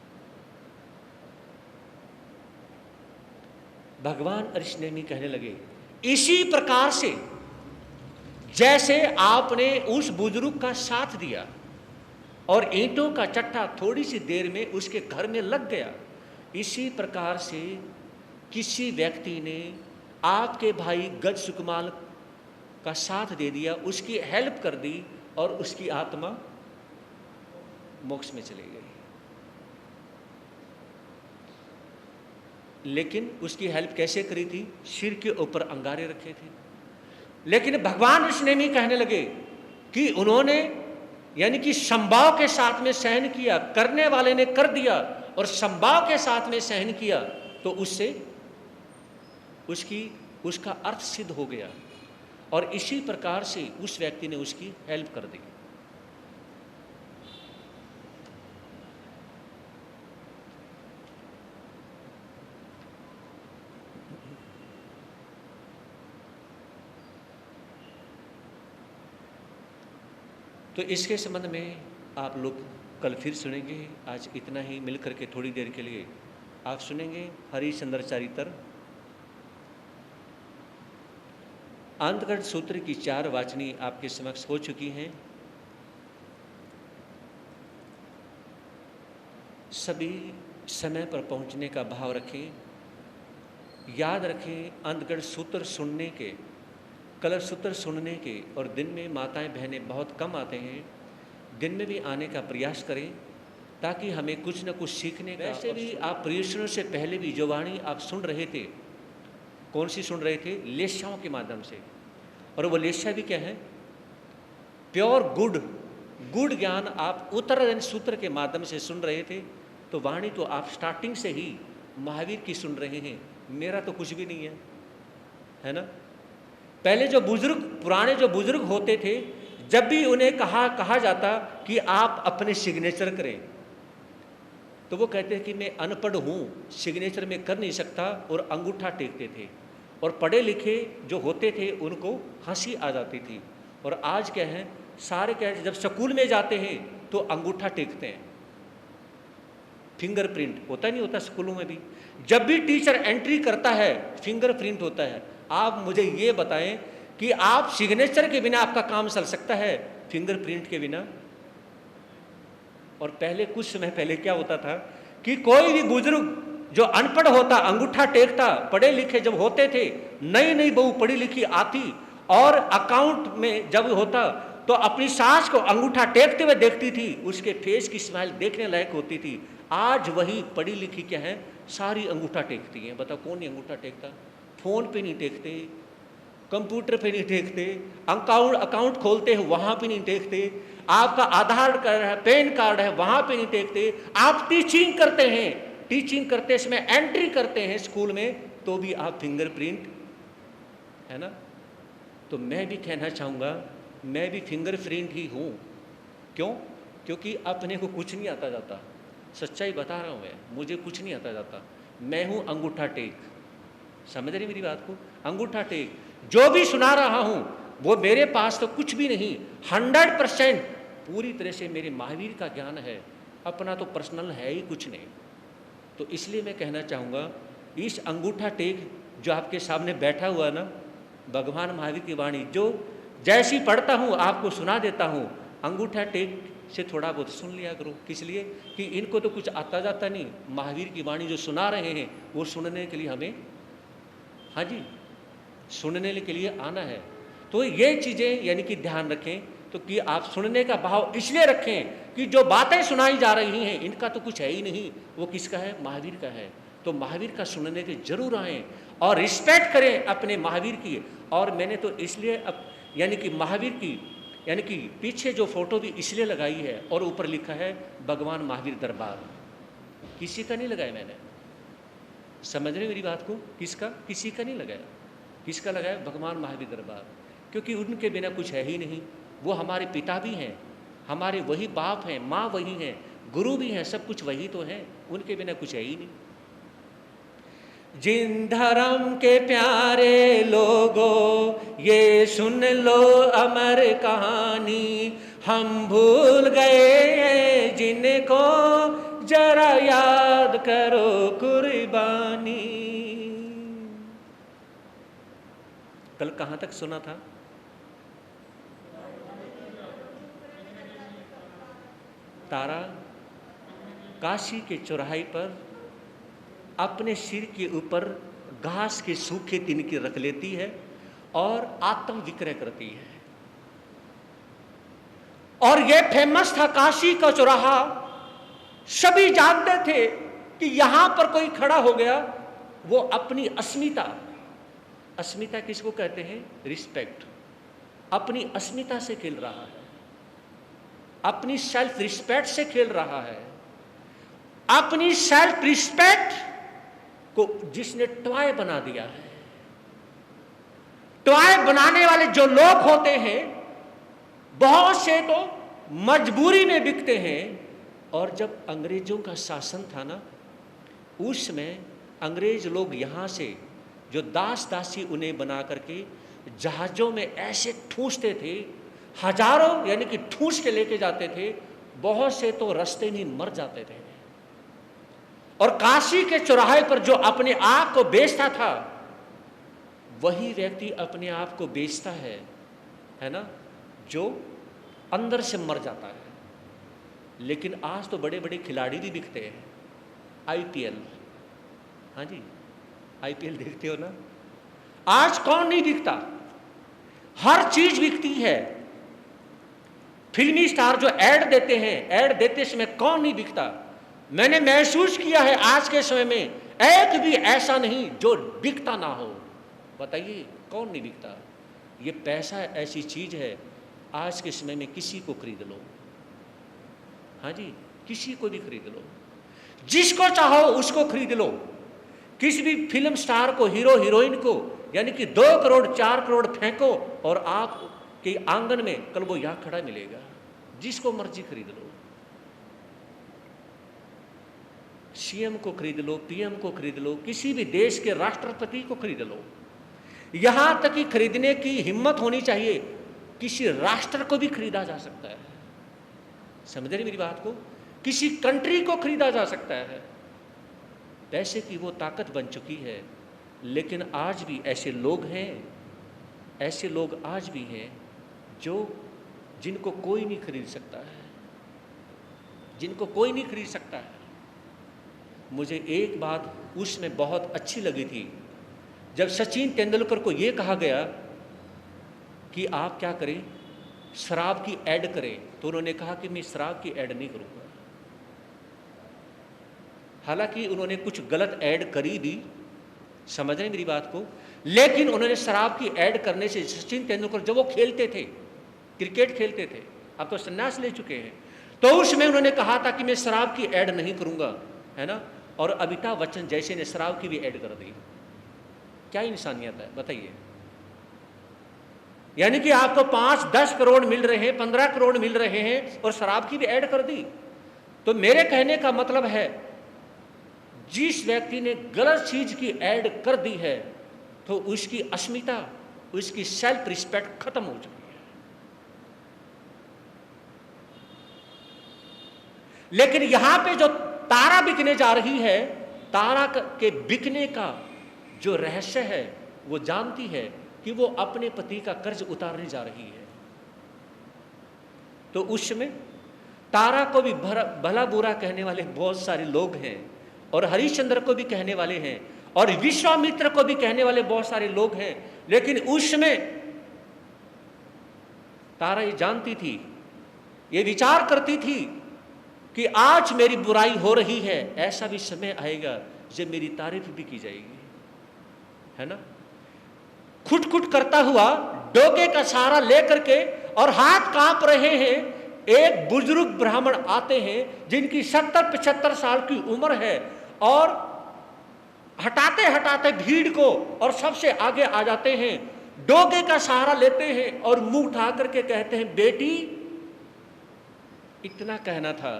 भगवान अरिष्टनेमी कहने लगे, इसी प्रकार से जैसे आपने उस बुजुर्ग का साथ दिया और ईंटों का चट्टा थोड़ी सी देर में उसके घर में लग गया, इसी प्रकार से किसी व्यक्ति ने आपके भाई गज सुकमाल का साथ दे दिया, उसकी हेल्प कर दी और उसकी आत्मा मोक्ष में चली गई। लेकिन उसकी हेल्प कैसे करी थी? सिर के ऊपर अंगारे रखे थे। लेकिन भगवान अरिष्टनेमी कहने लगे कि उन्होंने यानी कि संभाव के साथ में सहन किया, करने वाले ने कर दिया और संभाव के साथ में सहन किया, तो उससे उसका अर्थ सिद्ध हो गया और इसी प्रकार से उस व्यक्ति ने उसकी हेल्प कर दी। तो इसके संबंध में आप लोग कल फिर सुनेंगे। आज इतना ही, मिल करके थोड़ी देर के लिए आप सुनेंगे हरिश्चंद्राचार्यतर अंतकर्ण सूत्र की 4 वाचनी आपके समक्ष हो चुकी हैं। सभी समय पर पहुंचने का भाव रखें। याद रखें, अंतकर्ण सूत्र सुनने के, कलर सूत्र सुनने के, और दिन में माताएं बहनें बहुत कम आते हैं, दिन में भी आने का प्रयास करें ताकि हमें कुछ न कुछ सीखने का। वैसे भी आप प्रयोजनों से पहले भी जो वाणी आप सुन रहे थे, कौन सी सुन रहे थे? लेशाओं के माध्यम से। और वो लेशा भी क्या है? प्योर गुड ज्ञान आप उत्तरायण सूत्र के माध्यम से सुन रहे थे। तो वाणी तो आप स्टार्टिंग से ही महावीर की सुन रहे हैं, मेरा तो कुछ भी नहीं है ना। पहले जो बुजुर्ग, पुराने जो बुजुर्ग होते थे, जब भी उन्हें कहा जाता कि आप अपने सिग्नेचर करें, तो वो कहते हैं कि मैं अनपढ़ हूँ, सिग्नेचर में कर नहीं सकता, और अंगूठा टेकते थे। और पढ़े लिखे जो होते थे उनको हंसी आ जाती थी। और आज क्या है, सारे क्या है, जब स्कूल में जाते हैं तो अंगूठा टेकते हैं। फिंगरप्रिंट होता नहीं होता स्कूलों में भी? जब भी टीचर एंट्री करता है फिंगरप्रिंट होता है। आप मुझे ये बताएं कि आप सिग्नेचर के बिना आपका काम चल सकता है, फिंगरप्रिंट के बिना? और पहले, कुछ समय पहले क्या होता था कि कोई भी बुजुर्ग जो अनपढ़ होता अंगूठा टेकता। पढ़े लिखे जब होते थे, नई नई बहू पढ़ी लिखी आती और अकाउंट में जब होता तो अपनी सास को अंगूठा टेकते हुए देखती थी, उसके फेस की स्माइल देखने लायक होती थी। आज वही पढ़ी लिखी क्या है, सारी अंगूठा टेकती हैं। बताओ कौन नहीं अंगूठा टेकता? फोन पे नहीं टेकते, कंप्यूटर पे नहीं टेकते, अकाउंट खोलते हैं वहाँ पे नहीं टेकते, आपका आधार कार्ड है, पैन कार्ड है, वहाँ पे नहीं टेकते। आप टीचिंग करते हैं, टीचिंग करते समय एंट्री करते हैं स्कूल में, तो भी आप फिंगरप्रिंट, है ना। तो मैं भी कहना चाहूँगा, मैं भी फिंगरप्रिंट ही हूँ। क्यों? क्योंकि अपने को कुछ नहीं आता जाता। सच्चाई बता रहा हूँ मैं, मुझे कुछ नहीं आता जाता। मैं हूँ अंगूठा टेक। समझ रही मेरी बात को? अंगूठा टेक। जो भी सुना रहा हूँ वो मेरे पास तो कुछ भी नहीं, 100% पूरी तरह से मेरे महावीर का ज्ञान है, अपना तो पर्सनल है ही कुछ नहीं। तो इसलिए मैं कहना चाहूँगा, इस अंगूठा टेक जो आपके सामने बैठा हुआ ना, भगवान महावीर की वाणी जो जैसी पढ़ता हूँ आपको सुना देता हूँ, अंगूठा टेक से थोड़ा बहुत सुन लिया करो। किस लिए? कि इनको तो कुछ आता जाता नहीं। महावीर की वाणी जो सुना रहे हैं वो सुनने के लिए हमें, हाँ जी, सुनने के लिए आना है। तो ये चीज़ें यानी कि ध्यान रखें, तो कि आप सुनने का भाव इसलिए रखें कि जो बातें सुनाई जा रही हैं इनका तो कुछ है ही नहीं, वो किसका है? महावीर का है। तो महावीर का सुनने के जरूर आएँ और रिस्पेक्ट करें अपने महावीर की। और मैंने तो इसलिए अब यानी कि महावीर की यानी कि पीछे जो फोटो भी इसलिए लगाई है और ऊपर लिखा है भगवान महावीर दरबार, कि किसी का नहीं लगाया मैंने। समझ रहे मेरी बात को? किसका? किसी का नहीं लगाया। किसका लगाया? भगवान महावीर दरबार, क्योंकि उनके बिना कुछ है ही नहीं। वो हमारे पिता भी हैं, हमारे वही बाप हैं, माँ वही हैं, गुरु भी हैं, सब कुछ वही तो हैं, उनके बिना कुछ है ही नहीं। जिन धर्म के प्यारे लोगों ये सुन लो अमर कहानी, हम भूल गए जिनको जरा याद करो कुर्बानी। कल कहाँ तक सुना था? तारा काशी के चौराहे पर अपने सिर के ऊपर घास के सूखे तिनके रख लेती है और आत्म विक्रय करती है। और यह फेमस था काशी का चौराहा। सभी जानते थे कि यहां पर कोई खड़ा हो गया, वो अपनी अस्मिता, अस्मिता किसको कहते हैं? रिस्पेक्ट। अपनी अस्मिता से खेल रहा है, अपनी सेल्फ रिस्पेक्ट से खेल रहा है। अपनी सेल्फ रिस्पेक्ट को जिसने टॉय बना दिया है। टॉय बनाने वाले जो लोग होते हैं, बहुत से तो मजबूरी में बिकते हैं। और जब अंग्रेजों का शासन था ना, उसमें अंग्रेज लोग यहाँ से जो दास दासी उन्हें बना करके जहाज़ों में ऐसे ठूंसते थे, हजारों यानी कि ठूंस के लेके जाते थे। बहुत से तो रास्ते में मर जाते थे। और काशी के चौराहे पर जो अपने आप को बेचता था, वही व्यक्ति अपने आप को बेचता है ना, जो अंदर से मर जाता है। लेकिन आज तो बड़े बड़े खिलाड़ी भी बिकते हैं। आईपीएल, हाँ जी, आईपीएल देखते हो ना? आज कौन नहीं बिकता? हर चीज बिकती है। फिल्मी स्टार जो ऐड देते हैं, ऐड देते समय कौन नहीं बिकता? मैंने महसूस किया है आज के समय में एक भी ऐसा नहीं जो बिकता ना हो। बताइए कौन नहीं बिकता? ये पैसा ऐसी चीज है, आज के समय में किसी को खरीद लो। हाँ जी, किसी को भी खरीद लो, जिसको चाहो उसको खरीद लो। किसी भी फिल्म स्टार को, हीरो हीरोइन को, यानी कि 2 करोड़ 4 करोड़ फेंको और आप के आंगन में कल वो यहां खड़ा मिलेगा। जिसको मर्जी खरीद लो। सीएम को खरीद लो, पीएम को खरीद लो, किसी भी देश के राष्ट्रपति को खरीद लो। यहां तक कि खरीदने की हिम्मत होनी चाहिए, किसी राष्ट्र को भी खरीदा जा सकता है। समझ रही मेरी बात को? किसी कंट्री को खरीदा जा सकता है। पैसे की वो ताकत बन चुकी है। लेकिन आज भी ऐसे लोग हैं, ऐसे लोग आज भी हैं जो जिनको कोई नहीं खरीद सकता है, जिनको कोई नहीं खरीद सकता है। मुझे एक बात उसमें बहुत अच्छी लगी थी, जब सचिन तेंदुलकर को ये कहा गया कि आप क्या करें, शराब की ऐड करें, तो उन्होंने कहा कि मैं शराब की ऐड नहीं करूंगा। हालांकि उन्होंने कुछ गलत ऐड करी भी, समझ रहे मेरी बात को, लेकिन उन्होंने शराब की ऐड करने से सचिन तेंदुलकर जब वो खेलते थे, क्रिकेट खेलते थे, अब तो संन्यास ले चुके हैं, तो उसमें उन्होंने कहा था कि मैं शराब की ऐड नहीं करूंगा, है ना। और अमिताभ बच्चन जैसे ने शराब की भी ऐड कर दी। क्या इंसानियत है बताइए। यानी कि आपको 5-10 करोड़ मिल रहे हैं, 15 करोड़ मिल रहे हैं और शराब की भी ऐड कर दी। तो मेरे कहने का मतलब है, जिस व्यक्ति ने गलत चीज की ऐड कर दी है तो उसकी अस्मिता, उसकी सेल्फ रिस्पेक्ट खत्म हो चुकी है। लेकिन यहां पे जो तारा बिकने जा रही है, तारा के बिकने का जो रहस्य है, वो जानती है कि वो अपने पति का कर्ज उतारने जा रही है। तो उसमें तारा को भी भला बुरा कहने वाले बहुत सारे लोग हैं, और हरिश्चंद्र को भी कहने वाले हैं, और विश्वामित्र को भी कहने वाले बहुत सारे लोग हैं। लेकिन उसमें तारा ये जानती थी, ये विचार करती थी कि आज मेरी बुराई हो रही है, ऐसा भी समय आएगा जब मेरी तारीफ भी की जाएगी, है ना। खुट खुट करता हुआ डोके का सहारा लेकर के, और हाथ कांप रहे हैं एक बुजुर्ग ब्राह्मण आते हैं जिनकी 70-75 साल की उम्र है, और हटाते हटाते भीड़ को और सबसे आगे आ जाते हैं, डोगे का सहारा लेते हैं और मुंह उठा करके कहते हैं, बेटी। इतना कहना था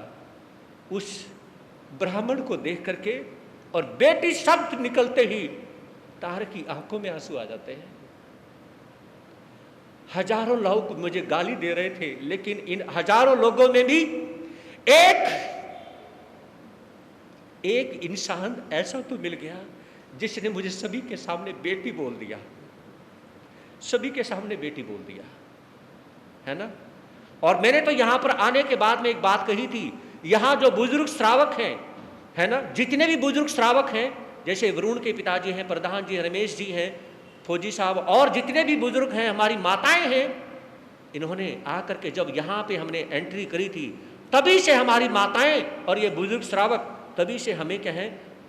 उस ब्राह्मण को देख करके, और बेटी शब्द निकलते ही तार की आंखों में आंसू आ जाते हैं। हजारों लोग मुझे गाली दे रहे थे, लेकिन इन हजारों लोगों में भी एक इंसान ऐसा तो मिल गया जिसने मुझे सभी के सामने बेटी बोल दिया, सभी के सामने बेटी बोल दिया, है ना। और मैंने तो यहां पर आने के बाद में एक बात कही थी, यहां जो बुजुर्ग श्रावक हैं, है ना, जितने भी बुजुर्ग श्रावक हैं, जैसे वरुण के पिताजी हैं, प्रधान जी, रमेश जी हैं, फौजी साहब, और जितने भी बुजुर्ग हैं, हमारी माताएं हैं, इन्होंने आकर के जब यहाँ पे हमने एंट्री करी थी, तभी से हमारी माताएं और ये बुजुर्ग श्रावक तभी से हमें क्या है,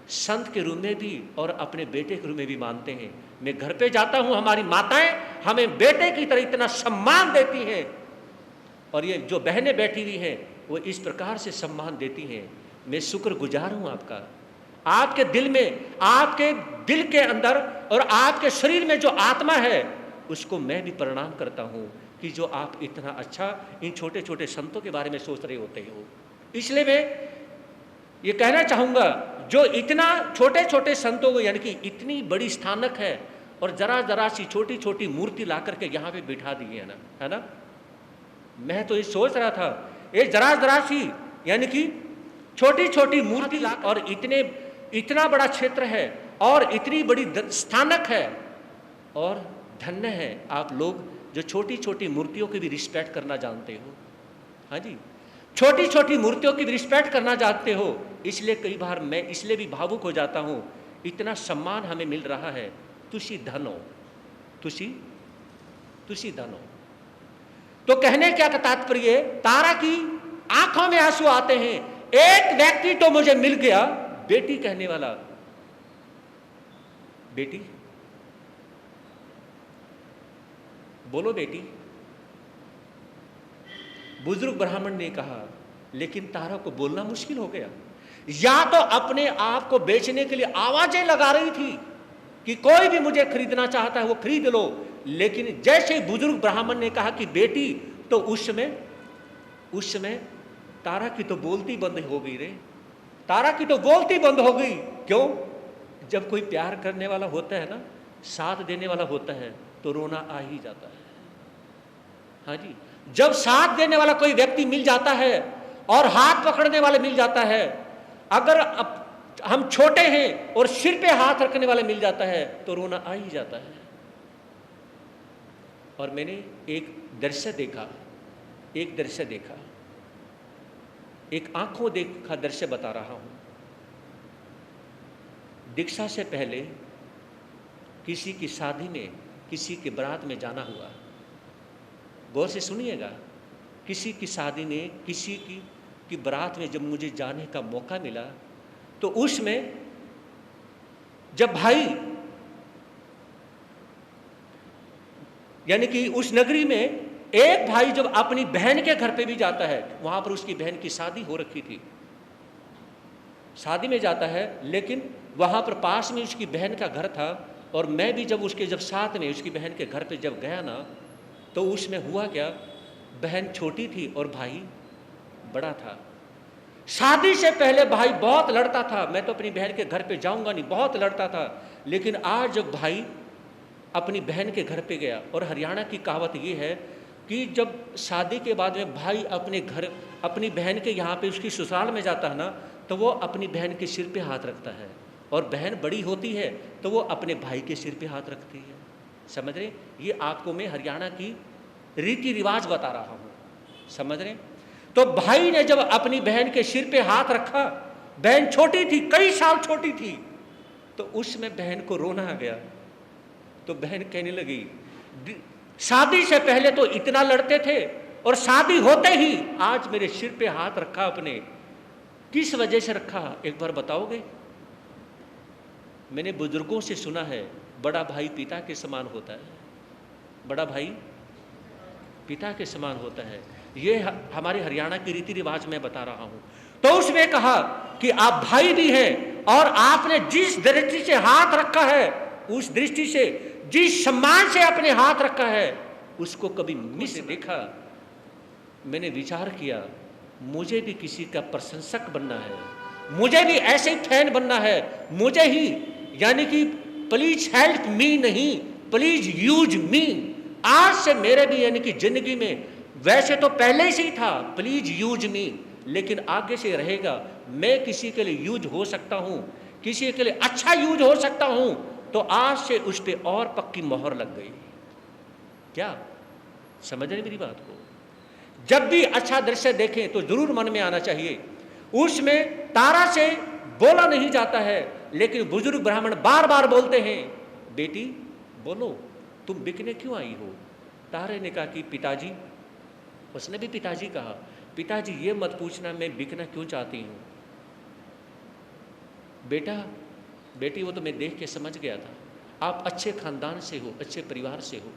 संत के रूप में भी और अपने बेटे के रूप में भी मानते हैं। मैं घर पे जाता हूँ, हमारी माताएं हमें बेटे की तरह इतना सम्मान देती हैं, और ये जो बहनें बैठी हुई हैं वो इस प्रकार से सम्मान देती हैं। मैं शुक्रगुजार हूँ आपका। आपके दिल में, आपके दिल के अंदर और आपके शरीर में जो आत्मा है, उसको मैं भी प्रणाम करता हूँ कि जो आप इतना अच्छा इन छोटे छोटे संतों के बारे में सोच रहे होते हो। इसलिए मैं ये कहना चाहूँगा, जो इतना छोटे छोटे संतों को, यानी कि इतनी बड़ी स्थानक है, और जरा जरा सी छोटी छोटी मूर्ति ला करके यहाँ पे बिठा दी है ना। मैं तो ये सोच रहा था, ये जरा जरा सी यानी कि छोटी छोटी मूर्ति ला, और इतना बड़ा क्षेत्र है और इतनी बड़ी स्थानक है, और धन्य है आप लोग जो छोटी छोटी मूर्तियों की भी रिस्पेक्ट करना जानते हो। हाँ जी, छोटी छोटी मूर्तियों की भी रिस्पेक्ट करना जानते हो। इसलिए कई बार मैं इसलिए भी भावुक हो जाता हूँ, इतना सम्मान हमें मिल रहा है। तुसी धन हो, तुसी धन हो। तो कहने क्या का तात्पर्य, तारा की आंखों में आंसू आते हैं। एक व्यक्ति तो मुझे मिल गया, बेटी कहने वाला। बेटी बोलो, बेटी। बुजुर्ग ब्राह्मण ने कहा, लेकिन तारा को बोलना मुश्किल हो गया। या तो अपने आप को बेचने के लिए आवाजें लगा रही थी कि कोई भी मुझे खरीदना चाहता है वो खरीद लो, लेकिन जैसे ही बुजुर्ग ब्राह्मण ने कहा कि बेटी, तो उस समय तारा की तो बोलती बंद हो गई रे। तारा की तो बोलती बंद हो गई। क्यों? जब कोई प्यार करने वाला होता है ना, साथ देने वाला होता है, तो रोना आ ही जाता है। हाँ जी, जब साथ देने वाला कोई व्यक्ति मिल जाता है और हाथ पकड़ने वाला मिल जाता है, अगर हम छोटे हैं और सिर पे हाथ रखने वाला मिल जाता है, तो रोना आ ही जाता है। और मैंने एक दृश्य देखा, एक आंखों देखा दृश्य बता रहा हूं। दीक्षा से पहले किसी की शादी में, किसी के बारात में जाना हुआ। गौर से सुनिएगा, किसी की शादी में, किसी की बारात में जब मुझे जाने का मौका मिला, तो उसमें जब भाई, यानी कि उस नगरी में एक भाई जब अपनी बहन के घर पे भी जाता है, वहां पर उसकी बहन की शादी हो रखी थी, शादी में जाता है, लेकिन वहां पर पास में उसकी बहन का घर था। और मैं भी जब साथ में उसकी बहन के घर पे जब गया ना, तो उसमें हुआ क्या, बहन छोटी थी और भाई बड़ा था। शादी से पहले भाई बहुत लड़ता था, मैं तो अपनी बहन के घर पे जाऊंगा नहीं, बहुत लड़ता था। लेकिन आज जब भाई अपनी बहन के घर पे गया, और हरियाणा की कहावत ये है कि जब शादी के बाद में भाई अपनी बहन के यहाँ पे उसकी ससुराल में जाता है ना, तो वो अपनी बहन के सिर पे हाथ रखता है, और बहन बड़ी होती है तो वो अपने भाई के सिर पे हाथ रखती है। समझ रहे? ये आपको मैं हरियाणा की रीति रिवाज बता रहा हूँ, समझ रहे? तो भाई ने जब अपनी बहन के सिर पे हाथ रखा, बहन छोटी थी, कई साल छोटी थी, तो उसमें बहन को रोना आ गया। तो बहन कहने लगी, शादी से पहले तो इतना लड़ते थे, और शादी होते ही आज मेरे सिर पे हाथ रखा अपने, किस वजह से रखा, एक बार बताओगे? मैंने बुजुर्गों से सुना है, बड़ा भाई पिता के समान होता है। बड़ा भाई पिता के समान होता है। ये हमारे हरियाणा की रीति रिवाज में बता रहा हूं। तो उसने कहा कि आप भाई भी हैं और आपने जिस दृष्टि से हाथ रखा है, उस दृष्टि से जिस सम्मान से अपने हाथ रखा है, उसको कभी मिस देखा। मैंने विचार किया, मुझे भी किसी का प्रशंसक बनना है, मुझे भी ऐसे ही फैन बनना है, मुझे ही, यानी कि प्लीज हेल्प मी नहीं, प्लीज यूज मी। आज से मेरे भी यानी कि जिंदगी में, वैसे तो पहले से ही था प्लीज यूज मी, लेकिन आगे से रहेगा, मैं किसी के लिए यूज हो सकता हूं, किसी के लिए अच्छा यूज हो सकता हूं, तो आज से उस पर और पक्की मोहर लग गई। क्या समझ रहे मेरी बात को? जब भी अच्छा दृश्य देखें तो जरूर मन में आना चाहिए। उसमें तारा से बोला नहीं जाता है, लेकिन बुजुर्ग ब्राह्मण बार बार बोलते हैं, बेटी बोलो तुम बिकने क्यों आई हो? तारे ने कहा कि पिताजी, उसने भी पिताजी कहा, पिताजी ये मत पूछना मैं बिकना क्यों चाहती हूं। बेटा बेटी वो तो मैं देख के समझ गया था, आप अच्छे खानदान से हो, अच्छे परिवार से हो,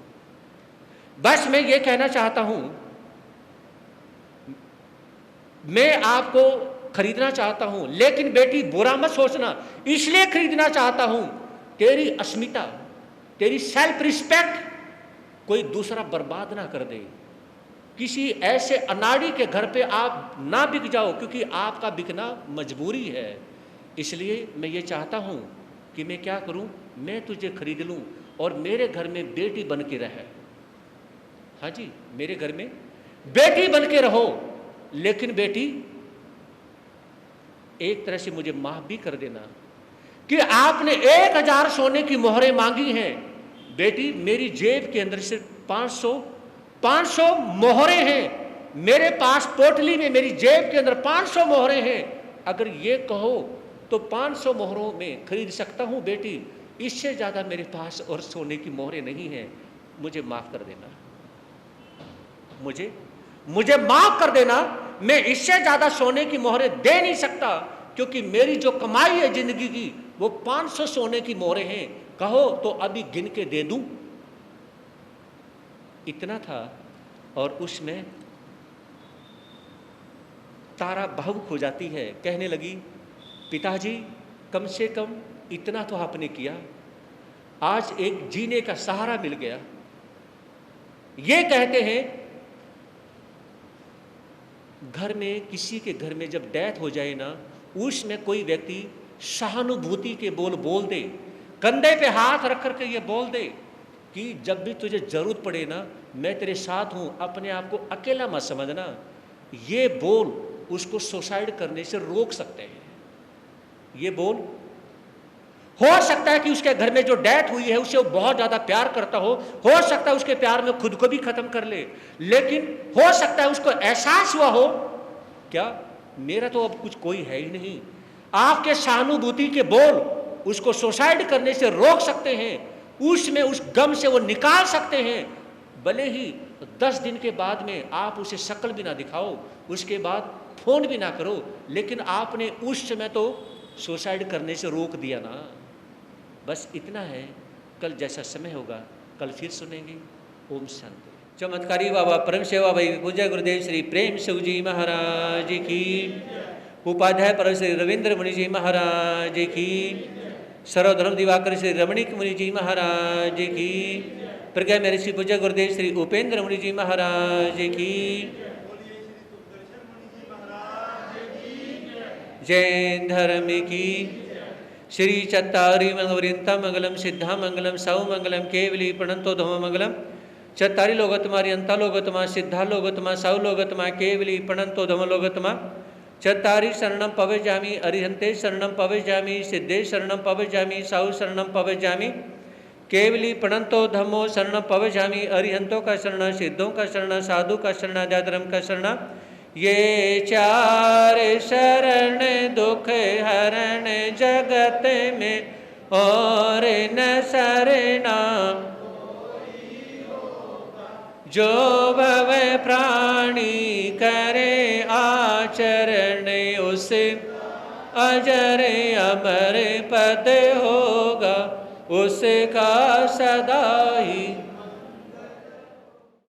बस मैं ये कहना चाहता हूं, मैं आपको खरीदना चाहता हूं, लेकिन बेटी बुरा मत सोचना, इसलिए खरीदना चाहता हूं, तेरी अस्मिता, तेरी सेल्फ रिस्पेक्ट कोई दूसरा बर्बाद ना कर दे। किसी ऐसे अनाड़ी के घर पे आप ना बिक जाओ, क्योंकि आपका बिकना मजबूरी है। इसलिए मैं ये चाहता हूं कि मैं क्या करूं, मैं तुझे खरीद लूं और मेरे घर में बेटी बन के रहे। हाँ जी, मेरे घर में बेटी बन के रहो, लेकिन बेटी एक तरह से मुझे माफ भी कर देना कि आपने 1000 सोने की मोहरें मांगी हैं। बेटी मेरी जेब के अंदर सिर्फ 500 मोहरें हैं, मेरे पास पोटली में मेरी जेब के अंदर 500 मोहरें हैं। अगर ये कहो तो 500 मोहरों में खरीद सकता हूं बेटी, इससे ज्यादा मेरे पास और सोने की मोहरें नहीं हैं, मुझे माफ कर देना, मुझे माफ कर देना, मैं इससे ज्यादा सोने की मोहरें दे नहीं सकता, क्योंकि मेरी जो कमाई है जिंदगी की वो 500 सोने की मोहरें हैं। कहो तो अभी गिन के दे दूं। इतना था और उसमें तारा भावुक हो जाती है, कहने लगी, पिताजी कम से कम इतना तो आपने किया, आज एक जीने का सहारा मिल गया। ये कहते हैं घर में, किसी के घर में जब डेथ हो जाए ना, उसमें कोई व्यक्ति सहानुभूति के बोल दे, कंधे पे हाथ रख करके ये बोल दे कि जब भी तुझे जरूरत पड़े ना मैं तेरे साथ हूं, अपने आप को अकेला मत समझना, ये बोल उसको सुसाइड करने से रोक सकते हैं। ये बोल हो सकता है कि उसके घर में जो डेथ हुई है उससे वो बहुत ज्यादा प्यार करता हो सकता है उसके प्यार में खुद को भी खत्म कर ले, लेकिन हो सकता है उसको एहसास हुआ हो, क्या मेरा तो अब कुछ कोई है ही नहीं। आपके सहानुभूति के बोल उसको सुसाइड करने से रोक सकते हैं, उसमें उस गम से वो निकाल सकते हैं। भले ही 10 दिन के बाद में आप उसे शक्ल भी ना दिखाओ, उसके बाद फोन भी ना करो, लेकिन आपने उस समय तो सुसाइड करने से रोक दिया ना। बस इतना है, कल जैसा समय होगा कल फिर सुनेंगे। ओम शांति। चमत्कारी बाबा परम सेवा भाई पूज्य गुरुदेव श्री प्रेम शिव जी महाराज की, उपाध्याय पर श्री रविंद्र मुनि जी महाराज की, सर्वधर्म दिवाकर श्री रमणीक मुनि जी महाराज की, प्रज्ञा मेरे श्री पूज्य गुरुदेव श्री उपेंद्र मुनि जी महाराज की, जैन धर्म की। श्री चत्तारी मंगवरिंता मंगलम सिद्धा मंगलम सौ मंगलम केवली प्रणंतो धम मंगलम, चत्तारी लोगतमा रियंता लोगतमा सिद्धा लोगतमा सौ लोगतमा केवली प्रणंतो धम लोगतमा, चत्तारी शरणम पवजामि अरिहंते शरणम पवजामि सिद्धे शरणम पवजामि सौ शरणम पवजामि, केवली प्रणंतो धम्मो शरणम पवजामि अरिहंतों का शरण, सिद्धों का शरण, साधु का शरण, आध्यात्म का शरण, ये 4 शरण दुख हरण जगत में और न शरणा, जो भव प्राणी करे आचरण उसे अजर अमर पद होगा, उसका सदा ही